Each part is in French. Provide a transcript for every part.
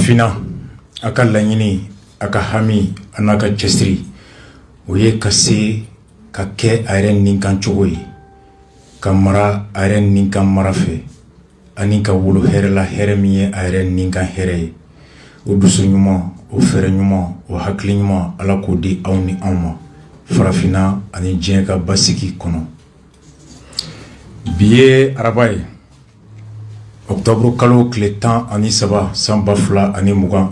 Farafina aka laɲini aka hami anaka cɛsiri o ye ka se ka kɛ a yɛrɛ nin kan cogo ye ka mara a yɛrɛ nin kan mara fɛ ani ka wolo hɛrɛ la hɛrɛ min ye a yɛrɛ nin kan hɛrɛ ye o dusu ɲuman o fɛrɛ ɲuman o hakili ɲuman Ala k'o di aw ni anw ma Farafina ani diɲɛ ka basigi kɔnɔ. Bi ye araba ye octobre kalo tile 13 san 2021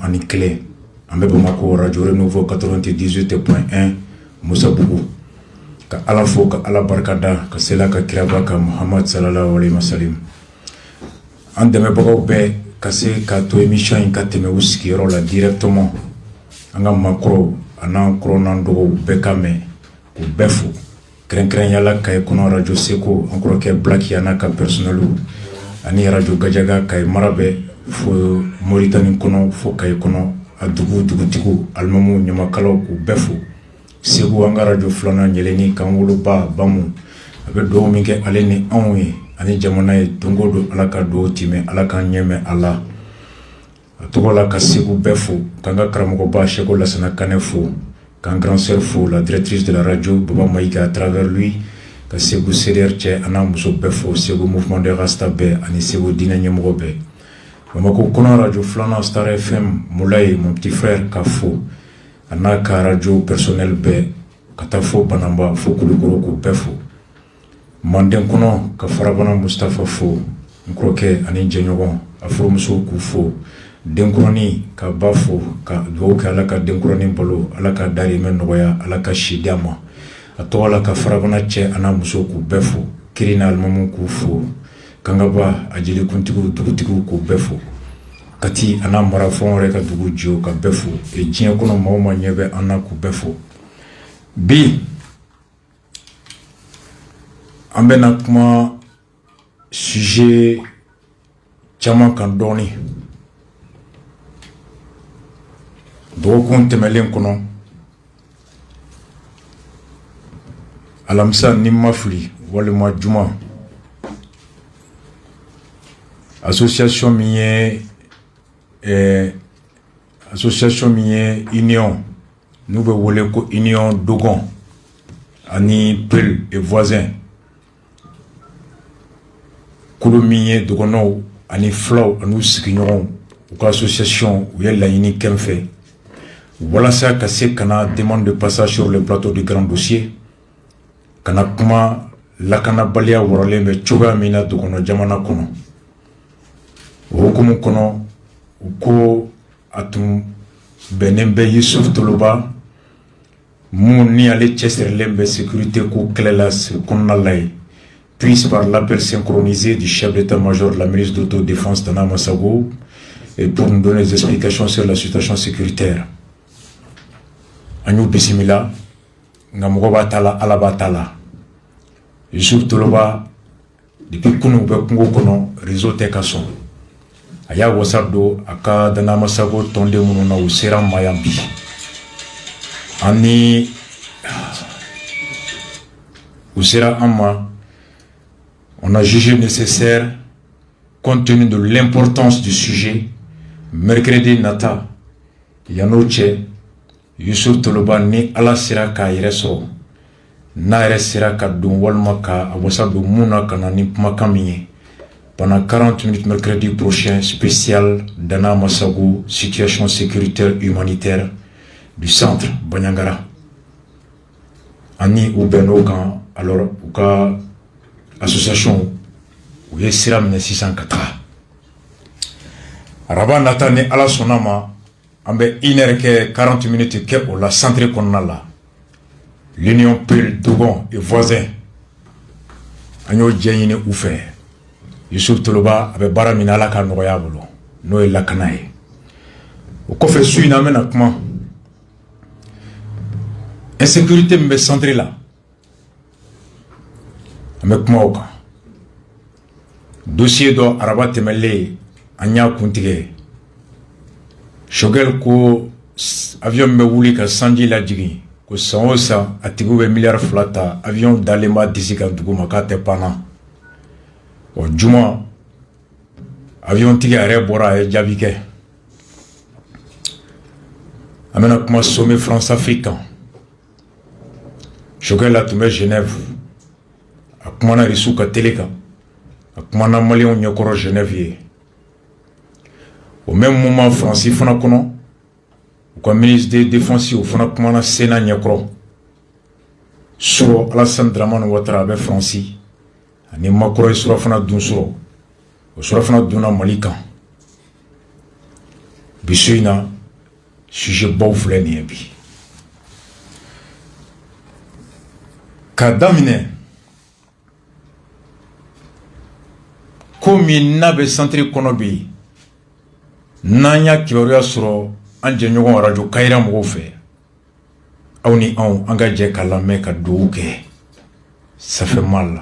an bɛ Bamako radio Renouveau 98.1 Musabugu ka Ala fo ka Ala barikada ka sela ka kiraba ka Muhammad sallallahu alaihi wasallam an dɛmɛbagaw bɛɛ ka se ka to émission in ka tɛmɛ u sigiyɔrɔ la directement an ka makɔrɔw an'an kɔrɔ n'an dɔgɔw bɛɛ ka mɛn k'u bɛɛ fo kɛrɛnkɛrɛnyala Kaye kɔnɔ radio Seko an kɔrɔkɛ Blaki n'a ka personnelu ani radio Gajaga Kaye mara bɛɛ fo Moritani kɔnɔ fo Kaye kɔnɔ a dugutigiw alimamu ɲamakalaw k'u bɛɛ fo Segu an ka radio filanan yɛlɛni kan woloba Bamu a bɛ dugawu min kɛ ale ni anw ye ani jamana ye don o don Ala ka dugawu timɛ Ala k'an ɲɛmɛ a la a tɔgɔ la ka Segu bɛɛ fo k'an ka karamɔgɔba Seko Lasana Kanɛ fo k'an grand sœur fo la directrice de la radio Baba Maïga à travers lui ka Segu CDR cɛ an'a muso bɛɛ fo Segu mouvement de rasta bɛɛ ani Segu diinɛ ɲɛmɔgɔ bɛɛ Bamako kɔnɔ radio filanan Star FM Moulaye mon petit frère ka fo a n'a ka radio personnel bɛɛ ka taa fo Banamba fo Kulukoro k'u bɛɛ fo Manden kɔnɔ ka Farabana Mustafa fo n kɔrɔkɛ ani jɛɲɔgɔn a furumuso k'u fo denkurani ka ba fo ka dugawu kɛ Ala ka denkurani balo Ala ka darimɛ nɔgɔya Ala ka si d'a ma a tɔgɔ la ka Farabana cɛ an'a muso k'u bɛɛ fo kiri n'a alimamu k'u fo Kangaba a jelikuntigiw dugutigiw k'u bɛɛ fo Kati an'a marafɛnw yɛrɛ ka dugu jiw ka bɛɛ fo diɲɛ kɔnɔ maa o maa ɲɛ bɛ an na k'u bɛɛ fo bi an bɛna kuma sujet caman kan dɔɔni dɔgɔkun tɛmɛlen kɔnɔ alamisa ni ma fili walima juma association min ye union n'u bɛ wele ko union Dogon ani Peul et voisins kolo min ye dɔgɔnɔw ani filaw ani u sigiɲɔgɔnw u ka association u ye laɲini kɛ n fɛ walasa ka se kana demande de passage sur le plateau du grand dossier kana kuma lakanabaliya wɔrɔlen bɛ cogoya min na dɔgɔnɔ jamana kɔnɔ o hukumu kɔnɔ u ko a tun bɛnnen bɛ Yusuf Toloba mun ni ale cɛsirilen bɛ sécurité ko kɛlɛ la kɔnɔna la ye puisse par l'appel synchronisé du chef d'état-major de la ministre d'autodéfense Tana Massago et pour nous donner des explications sur la situation sécuritaire. An y'u bisimila nka mɔgɔ b'a ta la Ala b'a ta la Yusuf Toloba depuis kunu bɛ kungo kɔnɔ réseau tɛ ka sɔn a y'a wasa don a ka Tana Massago tɔnden minnu na u sera ma yan bi ani u sera an ma. On a jugé nécessaire, compte tenu de l'importance du sujet, mercredi nata, Yanoche, Yusuf Toloba ni Ala sera ka yɛrɛ sɔrɔ, n'a yɛrɛ sera ka don walima ka a wasa don mun na ka na ni kumakan min ye. Pendant 40 minutes mercredi prochain, spécial Dana Massago, situation sécuritaire humanitaire du centre Banyangara. Ani u bɛnn'o kan alors u ka association u ye sira minɛ sisan ka taga araba nata ni Ala sɔnna ma an bɛ 1 heure kɛ 40 minutes kɛ o la centre kɔnɔna la l'union Peul Dogon et voisins an y'o jɛ ɲini u fɛ Yusuf Toloba a bɛ baara min na Ala ka nɔgɔya a bolo n'o ye lakana ye o kɔfɛ su in na an bɛna kuma insécurité min bɛ centre la an bɛ kuma o kan dossier dɔ araba tɛmɛlen an y'a kuntigɛ Shogel ko avion bɛ wuli ka sanji lajigin ko san o san a tigiw bɛ miliyari 2 ta avion dalen b'a disi kan dugu ma k'a tɛ panna o juma avion tigi yɛrɛ bɔra a ye jaabi kɛ amena kuma sommet France-Africain. Choguel la tumbe Genève. Akumana risuka teleka. Akumana Malion nyokoro Genève. Au même moment, France fana kono. Ou ministre des Défenses au fana kumana Sénat nyokoro. Suro Alassane Dramane Ouattara avec France. Ani makoro sura fana dun suro. Sura fana duna Malika. Bisuina sujet baw filɛ nin ye bi ka daminɛ ko min n'a bɛ centre kɔnɔ bi n'an y'a kibaruya sɔrɔ an jɛɲɔgɔn radio Kayira mɔgɔw fɛ aw ni anw an ka jɛ ka lamɛn ka dugawu kɛ ça fait mal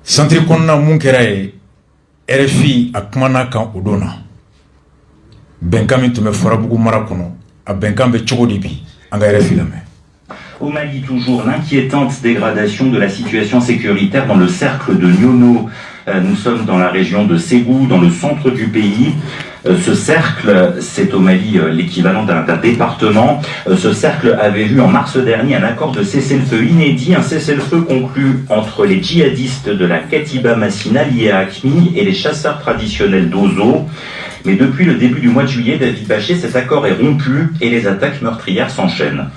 centre kɔnɔna mun kɛra ye RFI a kumana kan o don na bɛnkan min tun bɛ Farabugu mara kɔnɔ a bɛnkan bɛ cogo di bi an ka RFI lamɛn. Au Mali, toujours l'inquiétante dégradation de la situation sécuritaire dans le cercle de Nyono. Nous sommes dans la région de Ségou, dans le centre du pays. Ce cercle, c'est au Mali l'équivalent d'un département. Ce cercle avait vu en mars dernier un accord de cessez-le-feu inédit, un cessez-le-feu conclu entre les djihadistes de la Katiba Massina liés à AQMI et les chasseurs traditionnels d'Ozo. Mais depuis le début du mois de juillet, David Bachet, cet accord est rompu et les attaques meurtrières s'enchaînent.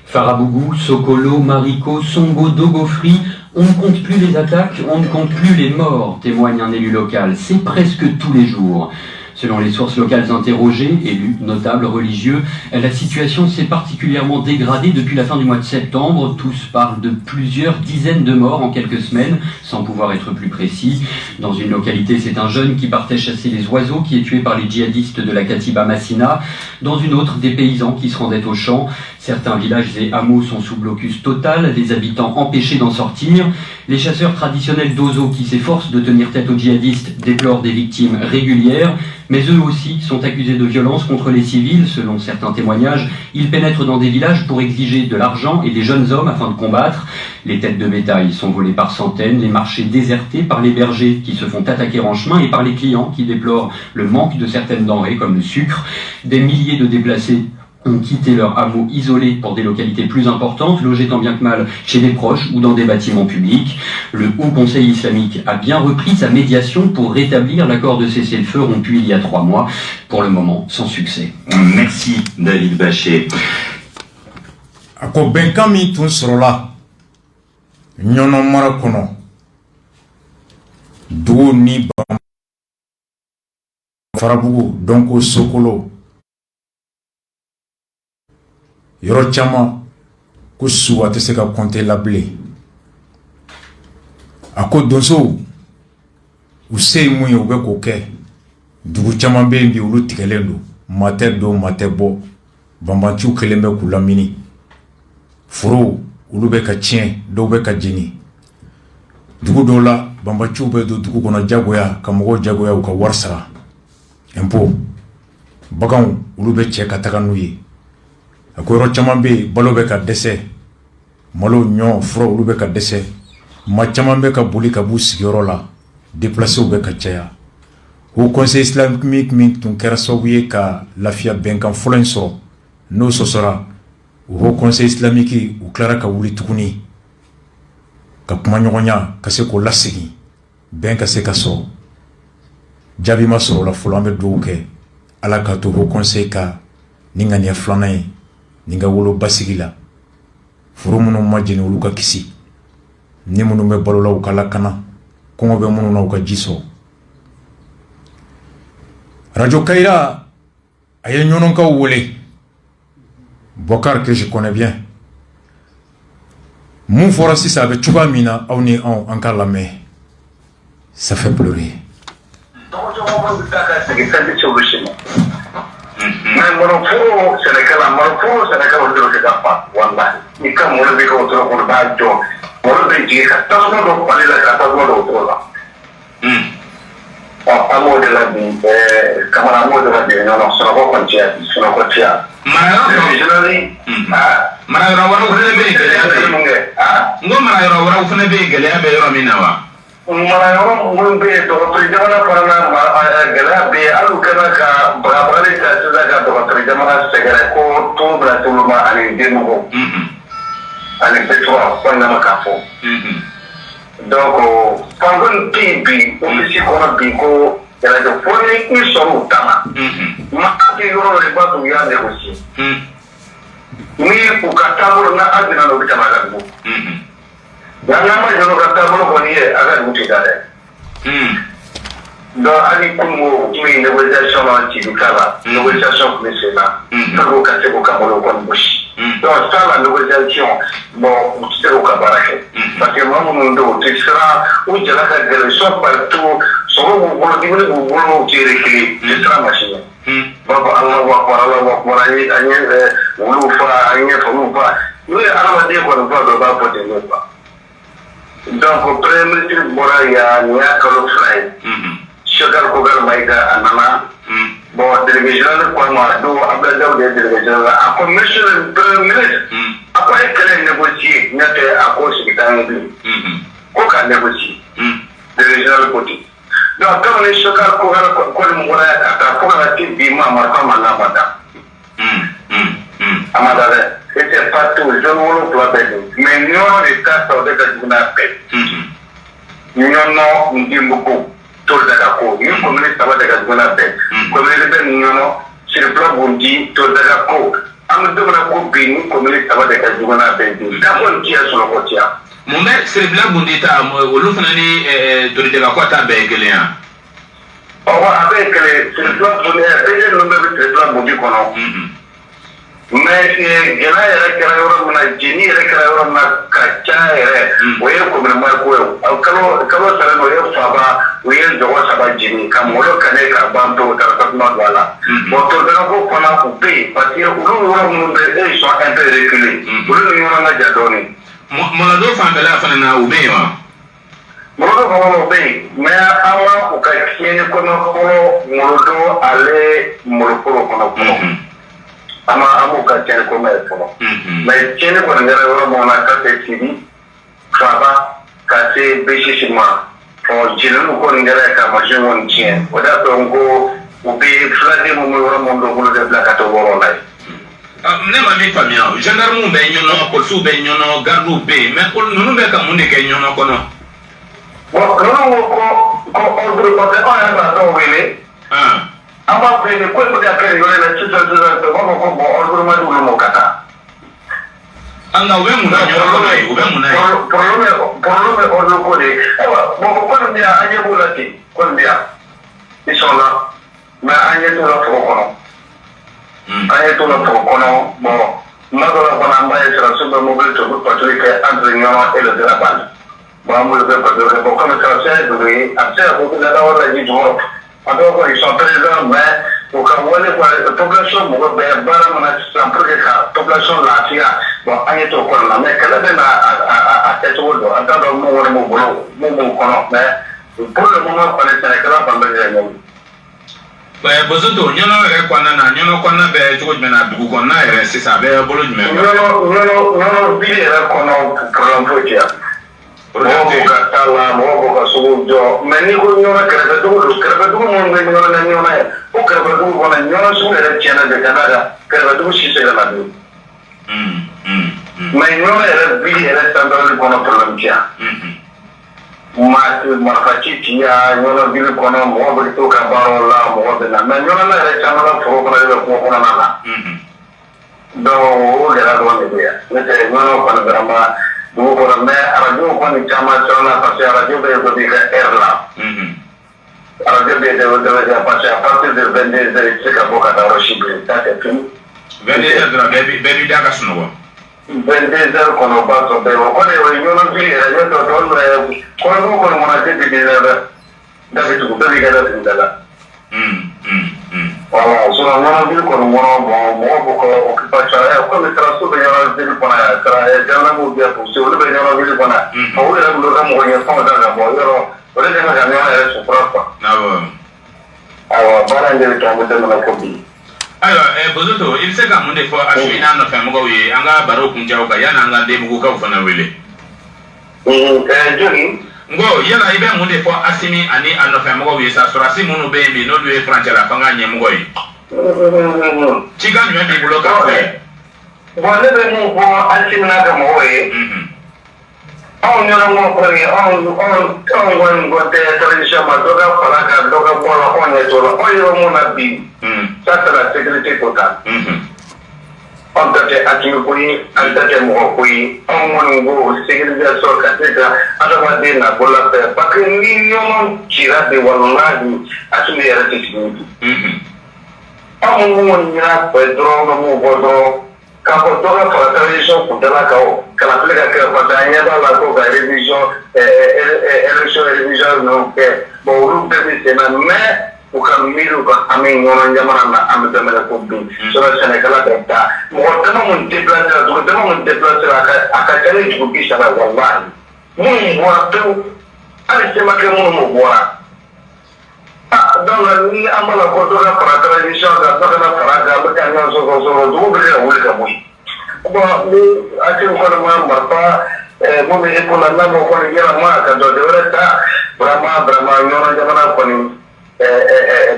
Farabougou, Sokolo, Mariko, Songo, Dogofri, on ne compte plus les attaques, on ne compte plus les morts, témoigne un élu local. C'est presque tous les jours. Selon les sources locales interrogées, élus, notables, religieux, la situation s'est particulièrement dégradée depuis la fin du mois de septembre. Tous parlent de plusieurs dizaines de morts en quelques semaines, sans pouvoir être plus précis. Dans une localité, c'est un jeune qui partait chasser les oiseaux qui est tué par les djihadistes de la Katiba Massina. Dans une autre, des paysans qui se rendaient au champ. Certains villages et hameaux sont sous blocus total, les habitants empêchés d'en sortir. Les chasseurs traditionnels d'Ozo qui s'efforcent de tenir tête aux djihadistes déplorent des victimes régulières. Mais eux aussi sont accusés de violence contre les civils. Selon certains témoignages, ils pénètrent dans des villages pour exiger de l'argent et des jeunes hommes afin de combattre. Les têtes de bétail sont volées par centaines, les marchés désertés par les bergers qui se font attaquer en chemin et par les clients qui déplorent le manque de certaines denrées comme le sucre. Des milliers de déplacés ont quitté leur hameau isolé pour des localités plus importantes, logés tant bien que mal chez des proches ou dans des bâtiments publics. Le Haut Conseil islamique a bien repris sa médiation pour rétablir l'accord de cessez-le-feu rompu il y a 3 mois, pour le moment sans succès. Merci David Bachet. Ako bɛnkan min tun sɔrɔla Ɲɔnɔ mara kɔnɔ dugu ni Farabugu donc Sokolo yɔrɔ caman ko su a tɛ se ka compter la bilen a ko donsow u se ye mun ye u bɛ k'o kɛ dugu caman bɛ yen bi olu tigɛlen don maa tɛ don maa tɛ bɔ banbanciw kelen bɛ k'u lamini forow olu bɛ ka tiɲɛ dɔw bɛ ka jeni dugu dɔw la banbanciw bɛ don dugu kɔnɔ jagoya ka mɔgɔw jagoya u ka wari sara impôt baganw olu bɛ cɛ ka taga n'u ye a ko yɔrɔ caman bɛ yen balo bɛ ka dɛsɛ malo ɲɔ fura olu bɛ ka dɛsɛ maa caman bɛ ka boli ka b'u sigiyɔrɔ la déplacés bɛ ka caya Haut Conseil islamique min tun kɛra sababu ye ka lafiya bɛnkan fɔlɔ in sɔrɔ n'o sɔsɔra Haut Conseil islamique u tilara ka wuli tuguni ka kumaɲɔgɔnya ka se k'o lasegin bɛn ka se ka sɔrɔ jaabi ma sɔrɔ la fɔlɔ an bɛ dugawu kɛ ala ka to Haut Conseil ka ni ŋaniya filanan ye ni ka wolo basigi la furu minnu ma jeni olu ka kisi ni minnu bɛ balo la u ka lakana kɔngɔ bɛ minnu na u ka ji sɔrɔ radio Kayira a ye ɲɔnɔnkaw wele Bokar que je connais bien mun fɔra sisan a bɛ cogoya min na aw ni anw an ka lamɛn ça fait pleurer mais monoforo Sénégal olu de bɛ kɛ ka fa walahi ni ka mɔlɔ bɛ kɛ o tɔrɔ kɔnɔ b'a jɔ mɔlɔ bɛ jigin ka tasuma dɔ falen la ka tasuma dɔ o tɔrɔ la an b'o de la bi kamara an b'o de la bi ɲɔgɔn sunɔgɔ kɔni cɛ sunɔgɔ cɛ marayɔrɔ wɛrɛw fana bɛ yen gɛlɛya bɛ yen n ko marayɔrɔ wɛrɛw fana bɛ yen gɛlɛya bɛ yɔrɔ min na wa Malayoro mungkin dokter jamana pernah gela be alu kena ka berapa kali sudah ka dokter jamana segera ko tu berarti rumah ani demo ani betul apa nama kafu donc pangun tibi ofisi kono biko gela do poni iso utama mati yoro riba tu ya negosi ni ukatamu na adina no bitama gabu Jangan jangan kata mulu kau ni akan mesti ada. Dah ani kumu ini negosiasi orang cipta negosiasi komisioner. Terus kata bukan mulu kau bus. Dah salah negosiasi mau mesti bukan barang. Tapi mahu mundur. Terserah ujian akan jadi soal tu. Semua bulu di mana bulu ciri kiri. Terserah masih. Bapa Allah wakbar ini lupa lupa. Ini alam dia lupa bapa dia lupa. Donc premier ministre bora ya nya kalo fly shogal ko gal maida anana bo delegation ko ma do abla daw de delegation a commission premier ministre ako e kale négocier nyate ako sikitan bi ko ka négocier delegation ko ti donc quand les shogal ko gal ko mo bora ata ko gal ti bi ma ma ka ma na bada amada c'était pas tout je ne vois pas mais nous les cas de la paix nous non nous beaucoup tout d'accord nous communiste ça va de la paix communiste nous sur le plan bondi tout d'accord am de la copie nous communiste ça va de la paix d'abord qui est sur le côté mon mec c'est le plan bondi ta au lot nani de la quoi ta begelien avec les sur le plan bondi déjà nous même le plan bondi kono mais gela yɛrɛ kɛra yɔrɔ min na jeni yɛrɛ kɛra yɔrɔ min na ka ca yɛrɛ o ye gouvernement ko ye kalo sara o ye faba o ye dɔgɔ saba jeni ka mɔlɔ kane ka ban to ka tasuma don a la bon tɔnɔ fana u bɛ yen parce que olu yɔrɔ minnu bɛ eux ils sont un peu reculés olu ni yɔrɔ ka jan dɔɔnin. mɔlɔdɔ fanfɛla fana na u bɛ yen wa. mɔlɔdɔ fana u bɛ yen mais an ma u ka tiɲɛni kɔnɔ fɔlɔ mɔlɔdɔ ale mɔlɔforo kɔnɔ fɔlɔ. ama amu ka tiɲɛ ko mɛ fɔlɔ mais tiɲɛni kɔni kɛra yɔrɔ min na ka se Sidi Faba ka se BCC ma jeliw kɔni kɛra ka machine kɔni tiɲɛ o de y'a to n ko u bɛ filaden minnu bɛ yɔrɔ minnu dɔ bolo de bila ka taa wɔɔrɔ la ye. ne ma min faamuya gendarmew bɛ ɲɔnɔ polisiw bɛ ɲɔnɔ gardiw bɛ yen mais ninnu bɛ ka mun de kɛ ɲɔnɔ kɔnɔ. bon ninnu ko ordre parce que anw yɛrɛ b'a dɔw wele. an b'a fɛ yen ko e bɛ ka kɛ nin yɔrɔ in na sisan u b'a fɔ ko bon ordre ma di olu ma o ka taa. an ka u bɛ mun na ɲɔgɔn kɔnɔ ye u bɛ mun na ye. problème bɛ ordre ko de ye ayiwa bon ko nin bɛ yan an ɲɛ b'o la ten ko nin bɛ yan ils sont là mais an ɲɛ t'o la foro kɔnɔ an ɲɛ t'o la foro kɔnɔ bon tuma dɔ la fana an b'a ye sɔrɔsiw bɛ mobili to bɛ patrouille kɛ entre Nioro et le Délabane bon an b'olu bɛ patrouille kɛ bon comme sɔrɔsiw ye dugu ye a bɛ se ka fɔ ko dalawa la ji jukɔrɔ. Alors, ils sont présents, mais au cas où la population est en la population lafiya, bon, on est au courant, mais qu'elle est à cette eau, en tant que nous, mais pour le moment, on est Sénégal, on est en bozoto ɲɔnɔ yɛrɛ kɔnɔna na ɲɔnɔ kɔnɔna bɛ cogo jumɛn na dugu kɔnɔna yɛrɛ sisan a bɛ bolo jumɛn kan. ɲɔnɔ bili yɛrɛ kɔnɔ problème foyi tɛ yan. mɔgɔw ka taa la mɔgɔw b'u ka sogow jɔ mais n'i ko ɲɔnɔ kɛrɛfɛ dugu don kɛrɛfɛ dugu minnu bɛ ɲɔnɔ na ɲɔnɔ ye o kɛrɛfɛ dugu kɔnɔ ɲɔnɔ sugu yɛrɛ tiɲɛna de ka d'a kan kɛrɛfɛ dugu si sera la don. mais ɲɔnɔ yɛrɛ bili yɛrɛ santarali kɔnɔ problème tɛ yan. marifa ci ti yan ɲɔnɔ bili kɔnɔ mɔgɔ bɛ to ka baaraw la mɔgɔ bɛ na mais ɲɔnɔ na yɛrɛ caman ka foro kɔnɔ de bɛ kungo kɔnɔna na. donc o gɛlɛya dɔrɔn de bɛ yan n'o tɛ ɲɔnɔ kɔni vraiment dugu kɔnɔ mais arajo kɔni caman sɔrɔla parce que arajo bɛ dɔ b'i ka heure la. arajo bɛ dɔ bɛ parce que à partir de 22 heures i tɛ se ka bɔ ka taa yɔrɔ si bilen ça c'est fini. 22 heures dɔrɔn bɛɛ b'i da ka sunɔgɔ. 22 heures kɔnɔ o b'a sɔrɔ bɛɛ o kɔni o ye ɲɔnɔ bili yɛrɛ ne tɔ tɔ kɔnɔdugu kɔni kɔnɔ depuis 19 heures dabi tugu bɛɛ b'i ka da tugu da la. voilà sinon ɲɔnɔ bili kɔni kɔnɔ bon mɔgɔw b'u ka occupation komi saraso bɛ ɲɔnɔ bili kɔnɔ yan jandarmew bɛ poussé olu bɛ ɲɔnɔ bili kɔnɔ yan olu yɛrɛ bolo ka mɔgɔ ɲɛfɛnw da ka bɔ yɔrɔ o de kɛlen ka ɲɔnɔ yɛrɛ sutura quoi. awɔ baara in de bɛ kɛ an bɛ daminɛ ko bi. ayiwa bozoto i bɛ se ka mun de fɔ Asimi n'a nɔfɛmɔgɔw ye an ka baro kuncɛw kan yanni an ka denmugukaw fana wele. joli. ngo yala ibe mun de fo asimi ani anofa mo wi sa sura simu no be mi no duwe franchara fanga nye mo yi chiga ni me bi bloka ko bon le be mo ko asimi na ga mo yi on yoro mo ko yi on go de tradition ma do ga fara ga do ga mo la on e to la on yoro mo na bi ça c'est la sécurité totale on tete atimi koyi an tete mɔgɔ koyi an kɔni ko sécurisation ka se ka adamaden na ko la fɛ parce que ni ɲɔgɔn cira de walahi atimi yɛrɛ tɛ sigi an kɔni ɲina fɛ dɔrɔn ka mun fɔ dɔrɔn k'a fɔ dɔ ka fara tradition kuntala kan o kana tile ka kɛ parce que an ɲɛ b'a la ko ka révision révision ninnu kɛ bon olu bɛɛ bɛ sen na mais u ka miiriw kan an bɛ ɲɔgɔn jamana na an bɛ dɛmɛ ko bin sɔrɔ sɛnɛkala bɛ taa mɔgɔ dama mun déplacé la dugu dama mun déplacé la a ka ca ni dugu bi saba walahi minnu bɔra pewu hali semakɛ minnu bɔra donc ni an b'a la ko dɔ ka fara tradition kan dɔ kana fara kan an bɛ ka ɲɔgɔn sɔrɔ dugu bɛ ka wuli ka bɔ yen bon ni hakili kɔni ma marifa mun bɛ e kunna n'a ma kɔni yɛlɛma ka dɔ wɛrɛ ta vraiment ɲɔgɔn jamana kɔni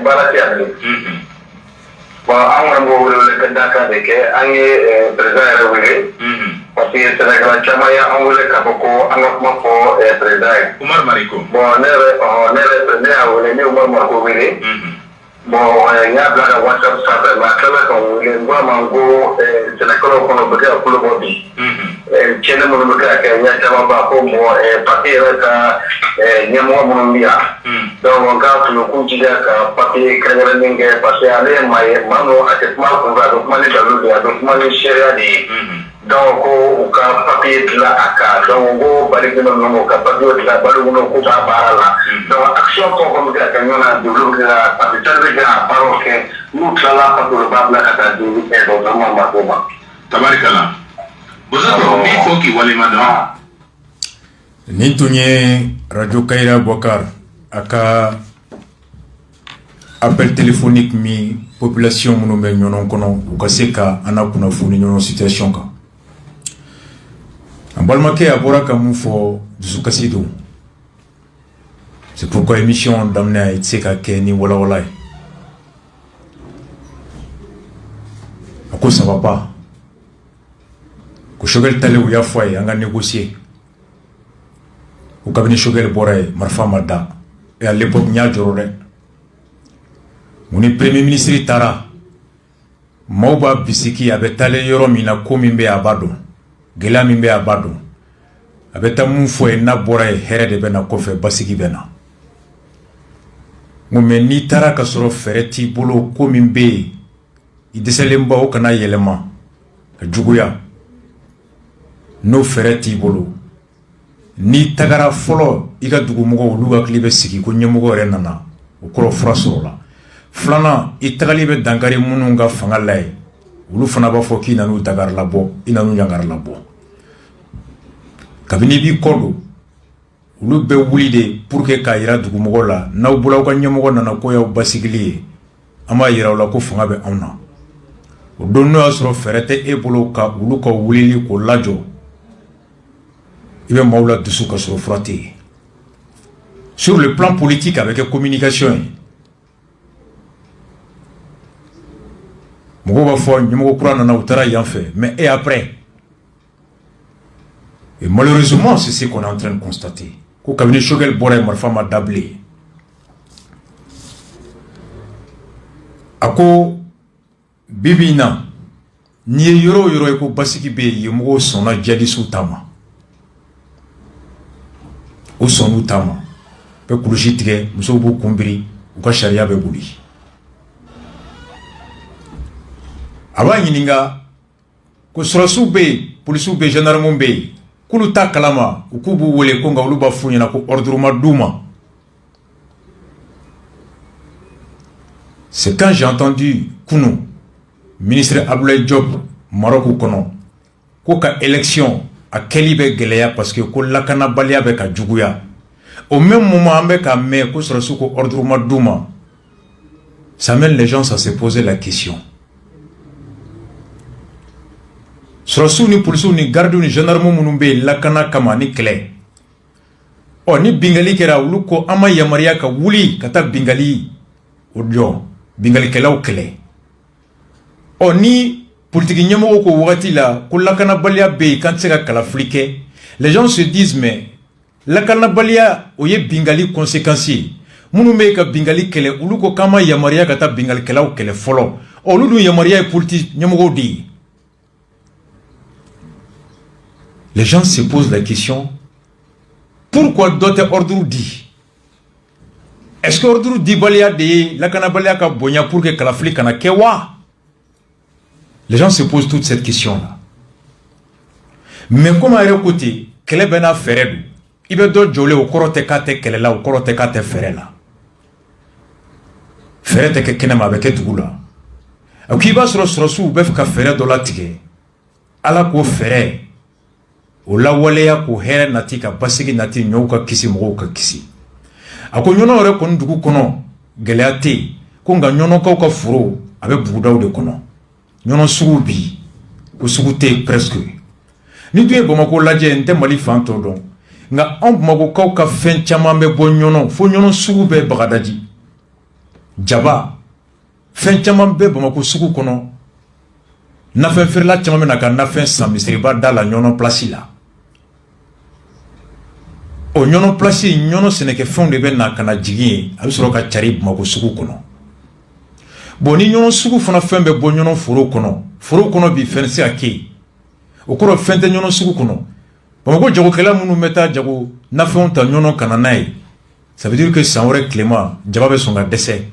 baara tɛ yan bon an kɔni b'o wele ka da kan de kɛ an ye président yɛrɛ wele parce que sɛnɛkɛla caman y'an wele k'a fɔ ko an ka kuma fɔ président ye Umar Mariko bon ne y'a wele ne ye Umar Mariko wele bon n y'a bila ka WhatsApp sanfɛ mais a tilala ka n wele n ko a ma n ko sɛnɛkɛlaw kɔnɔ u bɛ kɛ ka kulo bɔ bi tiɲɛni minnu bɛ kɛ ka kɛ ɲɛ caman ba ko bon papier yɛrɛ ka ɲɛmɔgɔ minnu bɛ yan donc n k'a tun k'u jija ka papier kɛrɛnkɛrɛnnen kɛ parce que ale ye maa ye maa min a tɛ kuma kunfɛ a bɛ kuma ni dalu de ye a bɛ kuma ni sariya de ye donc ko u ka papier dilan a kan donc ko balikino ninnu ka papier dilan balikino k'u ka baara la donc action fɛn o fɛn bɛ kɛ ka kɛ ɲɔgɔn na olu bɛ kɛ ka papier bɛ kɛ ka baaraw kɛ n'u tilala papier u b'a bila ka taa di dɔgɔtɔrɔ ma ko ma. tabarikala bozoto mi fo ki walima dɔn nin tun ye radio Kayira Boubacar a ka appel téléphonique min population minnu bɛ ɲɔgɔn kɔnɔ u ka se ka an na kunnafoni ɲɔgɔn situation kan an balimakɛ a bɔra ka mun fɔ dusukasi don c'est pourquoi émission daminɛ a tɛ se ka kɛ ni walawala ye a ko ça va pas ko Choguel tale u y'a fɔ a ye an ka négocier ko kabini Choguel bɔra ye marifa ma da et à l'époque n y'a jɔrɔ dɛ mun ni premier ministre taara maaw b'a bisiki a bɛ taalen yɔrɔ min na ko min bɛ a b'a dɔn gɛlɛya min bɛ a b'a dɔn a bɛ taa mun fɔ ye n'a bɔra ye hɛrɛ de bɛ na kɔfɛ basigi bɛ na nko mais n'i taara ka sɔrɔ fɛɛrɛ t'i bolo ko min bɛ yen i dɛsɛlenba o kana yɛlɛma ka juguya n'o fɛɛrɛ t'i bolo n'i tagara fɔlɔ i ka dugumɔgɔw olu hakili bɛ sigi ko ɲɛmɔgɔ yɛrɛ nana o kɔrɔ fura sɔrɔla filanan i tagali bɛ dankari minnu ka fanga la ye olu fana b'a fɔ k'i nan'u dagari labɔ i nan'u ɲangari labɔ kabini i b'i kɔ don olu bɛ wuli de pour que k'a yira dugumɔgɔw la n'aw bolo aw ka ɲɛmɔgɔ nana ko y'aw basigili ye an b'a yira aw la ko fanga bɛ anw na o don n'o y'a sɔrɔ fɛɛrɛ tɛ e bolo ka olu ka wulili k'o lajɔ i bɛ maaw la dusu ka sɔrɔ fura tɛ yen sur le plan politique a bɛ kɛ communication ye mɔgɔw b'a fɔ ɲɛmɔgɔ kura nana u taara yan fɛ mais et après et malheureusement c'est ce qu'on est en train de constater ko kabini Choguel bɔra ye marifa ma da bilen a ko bibi in na n'i ye yɔrɔ o yɔrɔ ye ko basigi bɛ yen yen mɔgɔw sɔnna djihadistes ta ma o sɔnn'u ta ma bɛ kulusi tigɛ musow b'u kunbiri u ka sariya bɛ boli a b'a ɲininka ko sɔrɔsiw bɛ yen polisiw bɛ yen gendarmew bɛ yen k'olu t'a kalama u k'u b'u wele ko nka olu b'a f'u ɲɛna ko ordre ma d'u ma c'est quand j'ai entendu kunu ministre Abdoulaye Diop Maroc kɔnɔ ko ka élection a kɛli bɛ gɛlɛya parce que ko lakanabaliya bɛ ka juguya au même moment an bɛ ka mɛn ko sɔrɔsiw ko ordre ma d'u ma ça mène les gens à se poser la question sɔrɔsiw ni polisiw ni gardiw ni gendarmew minnu bɛ yen lakana kama ni kɛlɛ Oh, ni bingali kera uluko ama yamaria ka wuli kata bingali odio bingali kela okele. Oh, ni politique nyamo ko wati la ko lakana balia be quand c'est ka la fliquer. Les gens se disent mais lakana balia oye bingali conséquences. Munu me ka bingali kele uluko kama yamaria kata bingali kela okele folo. Oh, lulu yamaria politique nyamo di. Les gens se posent la question. Pourquoi d'autres ordres dit? Est-ce que ordre dit balia de la canabalia ka bonya pour que kalafli kana kewa? Les gens se posent toute cette question-là. Mais comment écouter quel bena feredu? Il veut d'autres jolé au korote kate kele la au korote kate fere la. Fere te ke kenema avec etugula. Aki ba suru bef ka fere do la tige. Ala ko fere. O la waleya ko here nati ka basigi nati nyoka kisi mo ka kisi ako nyono re kon dugu kono geleate ko nga nyono ka furo abe budaw de kono nyono sugu bi ko sugu te presque ni duye Bamako laje nte Mali fanto don nga on Bamako ka fen chama be bo nyono fo nyono sugu be bagadaji jaba fen chama be Bamako sugu kono na fen ferla chama na ka na fen samisri ba dala nyono place la. O nyono place nyono seneke fond de ben na kana jigi abisoro ka chari Bamako sugu kono boni nyono sugu fana fembe bo nyono furo kono bi fense ake o koro fente nyono sugu kono Bamako jago kala munu meta jago na fon ta nyono kana nai ça veut dire que sanwore Clément jababe songa décès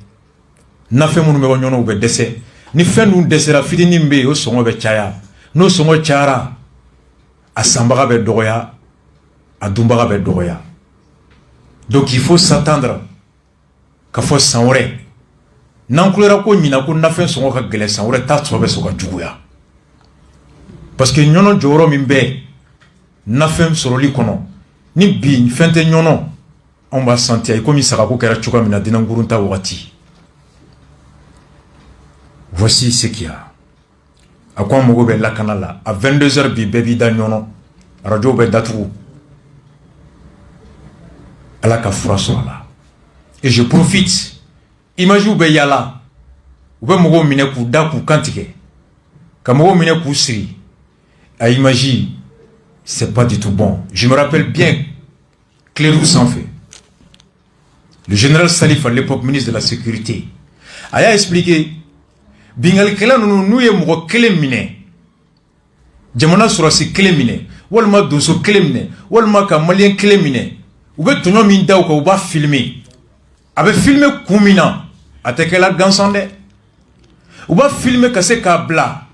na fe munu me nyono be décès ni fendu décès fitini mbe o songo be chaya no songo chara asambara be doya Adumbaga be doya. Donc il faut s'attendre qu'à faut sanwore. Nankulera ko nyina ko nafen songo ka gele sanwore ta tsobe soka juguya. Parce que nyono joro mimbe nafen soroli kono. Ni bi fente nyono on va sentir comme il sera ko kera chuka mina dinangurunta wati. Voici ce qu'il y a. À quoi mogo be la kanala à 22h bi bebi da nyono radio be datu. Allah ka furaso la. Et je profite. Imagine ou be yala. Ou be mogo mine ku da ku kantike. Ka mogo mine ku siri. A imagine, c'est pas du tout bon. Je me rappelle bien Clérou s'en fait. Le général Salif à l'époque ministre de la sécurité a expliqué bingal kela nous ye mogo kele mine. Jamana surasi kele mine. Walma doso kele mine. Walma ka malien kele mine. Ou be tonyo min da ou ba filmer abe filmer kumina atekela gansande ou ba filmer ka se ka bla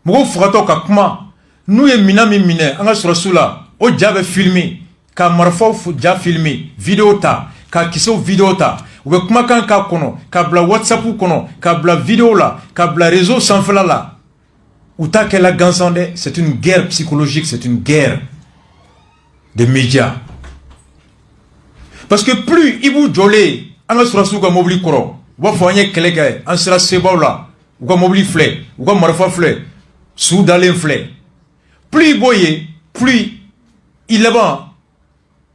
mo fugato ka kuma nu ye mina mi mine anga surasula o jabe filmer ka marfo fu ja filmer vidéo ta ka kiso vidéo ta ou be kuma kan ka kono ka bla WhatsApp kono ka bla vidéo la ka bla réseau sans fla la ou ta que la gansande c'est une guerre psychologique, c'est une guerre de médias. Parce que plus Ibou Djolé, on sera sous un mobile koro, ou va faire un keleke, on sera sebaoula, ou un mobile flé, ou un marfa flé, sous d'alen flé. Plus boye, plus il là-bas,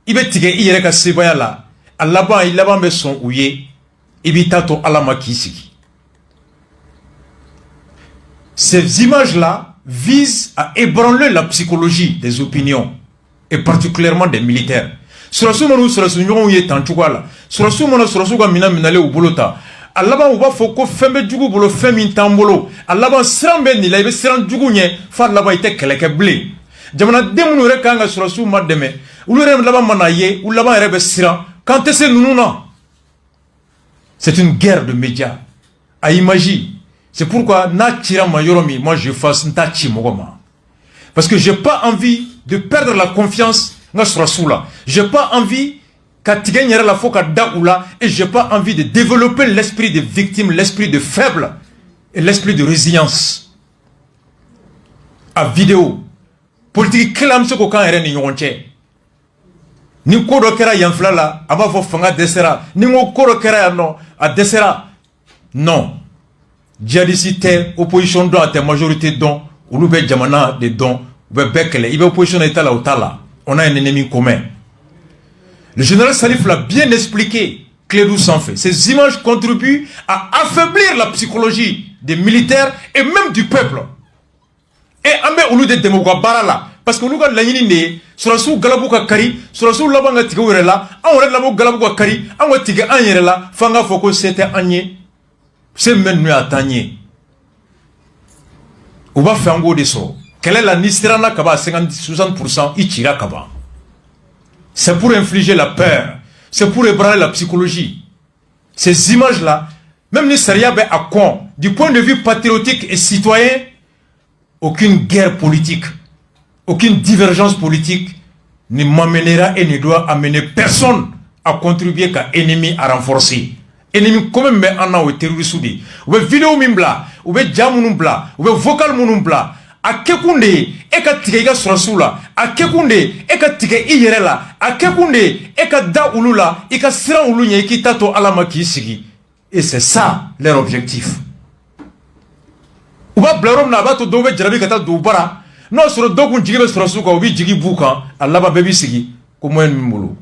il va tirer, il y a qu'à sebaya là, à là-bas, il là-bas, mais son ouye, il va tato à la makisi. Ces images-là visent à ébranler la psychologie des opinions, et particulièrement des militaires. Surasu manu surasu nyongo ye tanchugala surasu manu surasu ga mina minale ubolota alaba uba foko fembe jugu bolo femi tambolo alaba srambe ni la ibe sran jugu nye fa laba ite keleke ble jamana demunu re kanga surasu mademe ulure laba manaye ulaba rebe sran quand c'est nununa. C'est une guerre de médias à imaginer. C'est pourquoi na tira mayoromi moi je fasse ntachi mogoma parce que j'ai pas envie de perdre la confiance. Je n'ai pas envie et je n'ai pas envie de développer l'esprit de victime, l'esprit de faible et l'esprit de résilience. À vidéo, politique, clam ce qu'on a fait. Ni ko do kera yanfla la aba fo fanga desera ni ngo ko kera no a desera non djihadiste opposition do à majorité don ou be jamana de don be bekele ibe opposition est là au tala. On a un ennemi commun. Le général Salif l'a bien expliqué, Clédou Sanfé. Ces images contribuent à affaiblir la psychologie des militaires et même du peuple. Et Amé Oulu de Demogwa Barala, parce que nous avons l'année, sur sous Galabouka Kari, sur sous Labanga Tigorela, on aurait Labo Galabouka Kari, on va Tiga Anyerela, Fanga Foko c'était Agné, c'est même Atagné. On va faire un go de so. Quelle est la Nisrana Kaba 50-60% Ichira Kaba? C'est pour infliger la peur, c'est pour ébranler la psychologie. Ces images-là, même les Sariabe à quoi, du point de vue patriotique et citoyen, aucune guerre politique, aucune divergence politique ne m'amènera et ne doit amener personne à contribuer qu'à ennemi à renforcer. Ennemi quand même mais en a au terroriste ou bien vidéo mimbla, ou bien jamunumbla, ou bien vocal munumbla. A kekunde e ka tige i ka sɔrɔsiw la, a kekunde e ka tige i yɛrɛ la, a kekunde e ka da olu la, i ka siran olu ɲɛ, i k'i ta to Ala ma k'i sigi. Et c'est ça leur objectif. U b'a bila yɔrɔ min na, a b'a to dɔw bɛ jarabi ka taa don bara, n'o sɔrɔ dɔw kun jigi bɛ sɔrɔsiw kan, u bɛ jigi b'u kan, a laban bɛɛ b'i sigi ko moyen min bolo.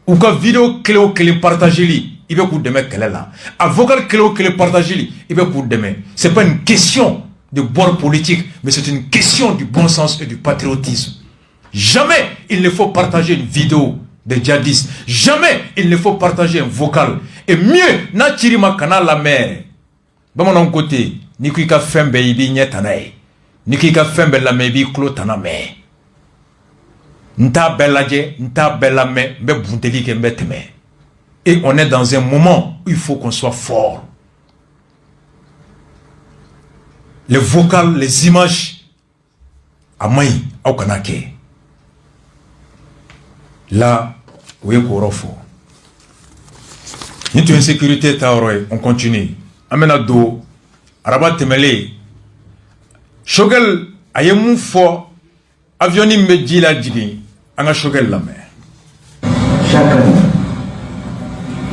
U ka vidéo kelen o kelen partageli, i bɛ k'u dɛmɛ kɛlɛ la. A vocal kelen o kelen partageli, i bɛ k'u dɛmɛ. C'est pas une question de bord politique, mais c'est une question du bon sens et du patriotisme. Jamais il ne faut partager une vidéo de djihadistes. Jamais il ne faut partager un vocal. Et mieux, na tirima kana la mer. Bamanan côté, ni ka fembe ibi nyetanae. Ni ka fembe la mebi klo taname. Nta belaje, nta belame, mbe bunteli ke mbeteme. Et on est dans un moment où il faut qu'on soit fort. Les vocals, les images, à Maï, au Kanake. Là, où est Korofo? Ni tu insécurité, Taoroy, on continue. Amenado, Arabat Temele, Shogel, Ayemou Fo, Avioni Medjila Djigi, Anga Shogel la mer.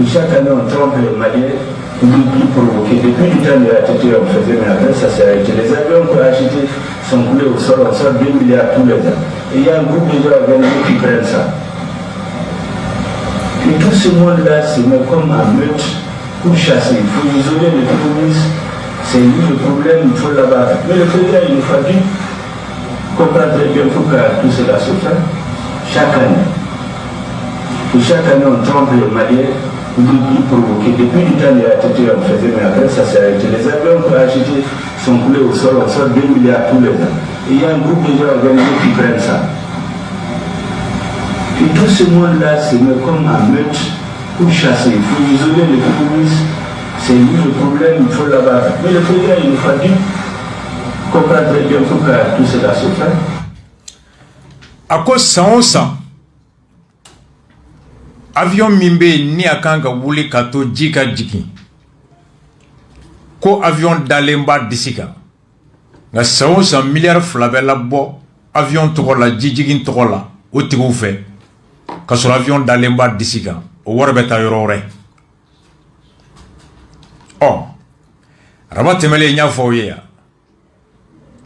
Chaque année, on trompe les Maliens. Plus provoqué. Depuis le temps de la TT, on faisait, mais après ça s'est arrêté. Les avions qu'on a achetés sont coulés au sol, on sort 2 milliards tous les ans. Et il y a un groupe de gens organisés qui prennent ça. Et tout ce monde-là se met comme en meute pour chasser. Il faut isoler les terroristes. C'est lui le problème, il faut l'abattre. Mais le président, il nous faut dire, comprendre très bien pourquoi tout cela se fait. Chaque année. Et chaque année, on trompe les Maliens. Plus provoqué. Depuis le temps de la TT, on faisait, mais après ça s'est arrêté. Les avions qu'on a achetés sont coulés au sol, on sort 2 milliards tous les ans. Et il y a un groupe de gens organisés qui prennent ça. Et tout ce monde-là se met comme en meute pour chasser. Il faut isoler les terroristes. C'est lui le problème, il faut l'abattre. Mais le président, il nous faut dire, comprendre très bien pourquoi tout cela se fait. À cause ça, avion mimbe ni akanga wuli kato jika jiki ko avion dalemba disika nga 100 milliards flabella bo avion tokola jijigin tokola o tigu fe ka sur avion dalemba disika o warbeta yorore oh rabatemele nya foye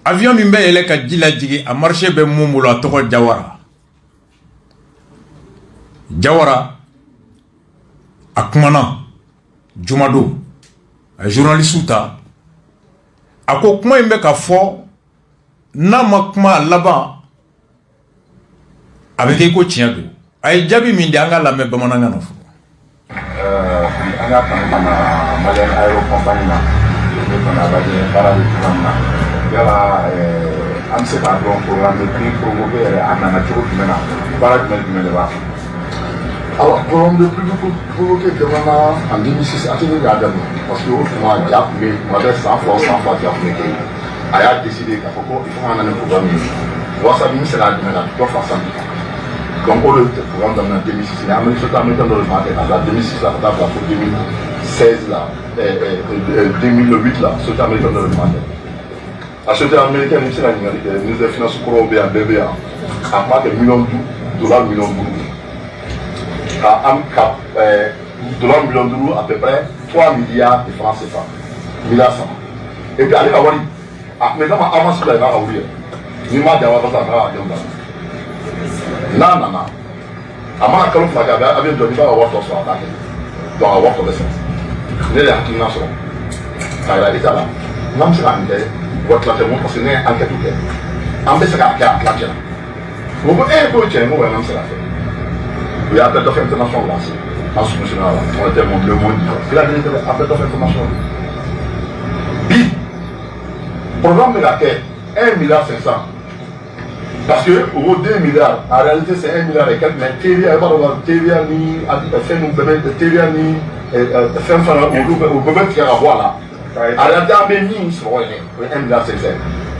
avion mimbe ele ka jila jigi a marché be mumulo toko Jawara Akumana Jumado journaliste ta ako kuma imbe ka fo na makuma laba avec ko tiendo ay jabi min anga la me bamananga no fo anga kana Malian Aero Company na ko na ba de para de tramna yala am se ta don programme de promover anana choko kimena para de ba. Alors, pour le plus provoqué que vraiment en 2006, à ce niveau-là, parce que moi, j'ai appris, moi, j'ai 100 fois, j'ai appris. Il a décidé qu'il faut en un programme. Moi, ça dit, c'est la demande, tu dois faire ça. Donc, pour le programme en 2006, il y a un ministre dans le matin, en 2006, là, pour 2016, là, 2008, là, ce américain dans le matin. À ce temps américain, c'est la ministre des Finances pour le BBA, à part des millions de dollars, millions de $1 million à peu près 3 milliards de francs CFA. Et puis allez voir, maintenant avant ce que vous avez oublié, ni ma diava pas à non. Ama kalo fila kɛ a bɛ dɔ i b'a ka wari tɔ sɔrɔ a t'a kɛ donc a wari tɔ bɛ sɛnɛ ne de hakilina sɔrɔ k'a yira état la n'an bɛ se ka nin kɛ wari tilancɛ mun parce que ne ye enquête kɛ an bɛ se k'a kɛ a tilancɛ la o ko k'o tiɲɛ n ko n'an bɛ se k'a kɛ o ye appel d'offres international lancé en soumissionnaire la on était le monde il a dit appel d'offres international bi programme bɛ ka kɛ 1,5 milliard parce que au 2 milliards en réalité c'est 1 milliard et quelques mais TVA i b'a dɔn TVA ni fɛn ninnu bɛɛ bɛ TVA ni fɛn fana o bɛɛ bɛ tigɛ ka bɔ a la en réalité an bɛ min sɔrɔ yɛrɛ o ye 1,5 milliard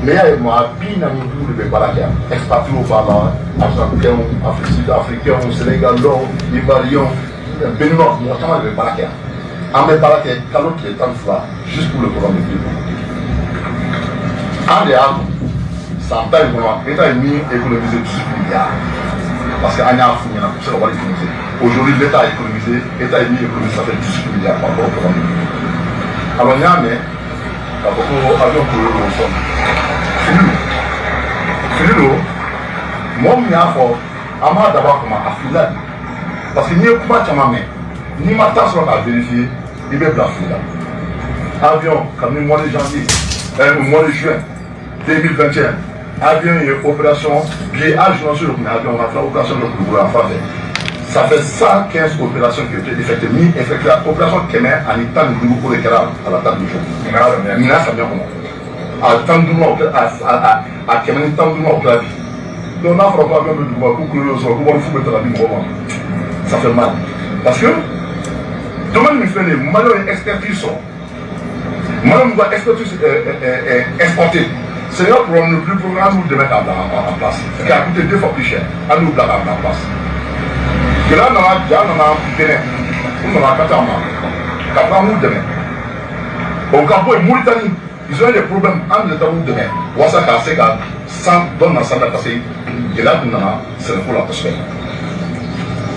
mais y'a ye maa 45 de bɛ baara kɛ yan expatriés b'a la africains sud-africains sénégalais ivoiriens béninois mɔgɔ caman de bɛ baara kɛ yan an bɛ baara kɛ kalo tile 12 juste pour le programme de développement an de y'a san tan in kɔnɔ état ye min économisé 18 milliards parce que an y'a f'u ɲɛna k'u se ka wari économisé aujourd'hui l'état a économisé état ye min économisé ça fait 18 milliards par rapport au programme de développement alors n y'a mɛn k'a fɔ ko avion couleur o sɔn fili don mɔgɔ min y'a fɔ an b'a dabɔ a kama a filila de parce que n'i ye kuma caman mɛn n'i ma temps sɔrɔ k'a vérifier i bɛ bila fili la avion kabini mois de janvier mois de juin 2021 avion ye opération billet agence de avion on a fait opération de Kulukoro en fait ça fait 115 opérations qui ont été effectuées ni effectuées opération kɛmɛ ani 15 pour les kɛra à la table du jour mina samiya kɔnɔ a 15 a kɛmɛ ni 15 o kɛra bi donc n'a fɔra ko avion bɛ duguba k'u kulo sɔrɔ ko wari fu bɛ ta ka di mɔgɔw ma ça fait mal parce que domaine min filɛ nin ye maliyɛnw ye expertise sɔrɔ maliyɛnw ka expertise exportée. C'est un problème, le plus programme nous devait avoir en place. Qui a coûté 2 fois plus cher. À nous d'avoir en place. Que là, on a déjà Bénin. On a 4 ans. 4 ans, nous demain. Au Gabon et Mauritanie, ils ont eu des problèmes entre les temps où demain. On va s'accasser quand 100 donne dans 100 passé. Et là, c'est le coup la prospère.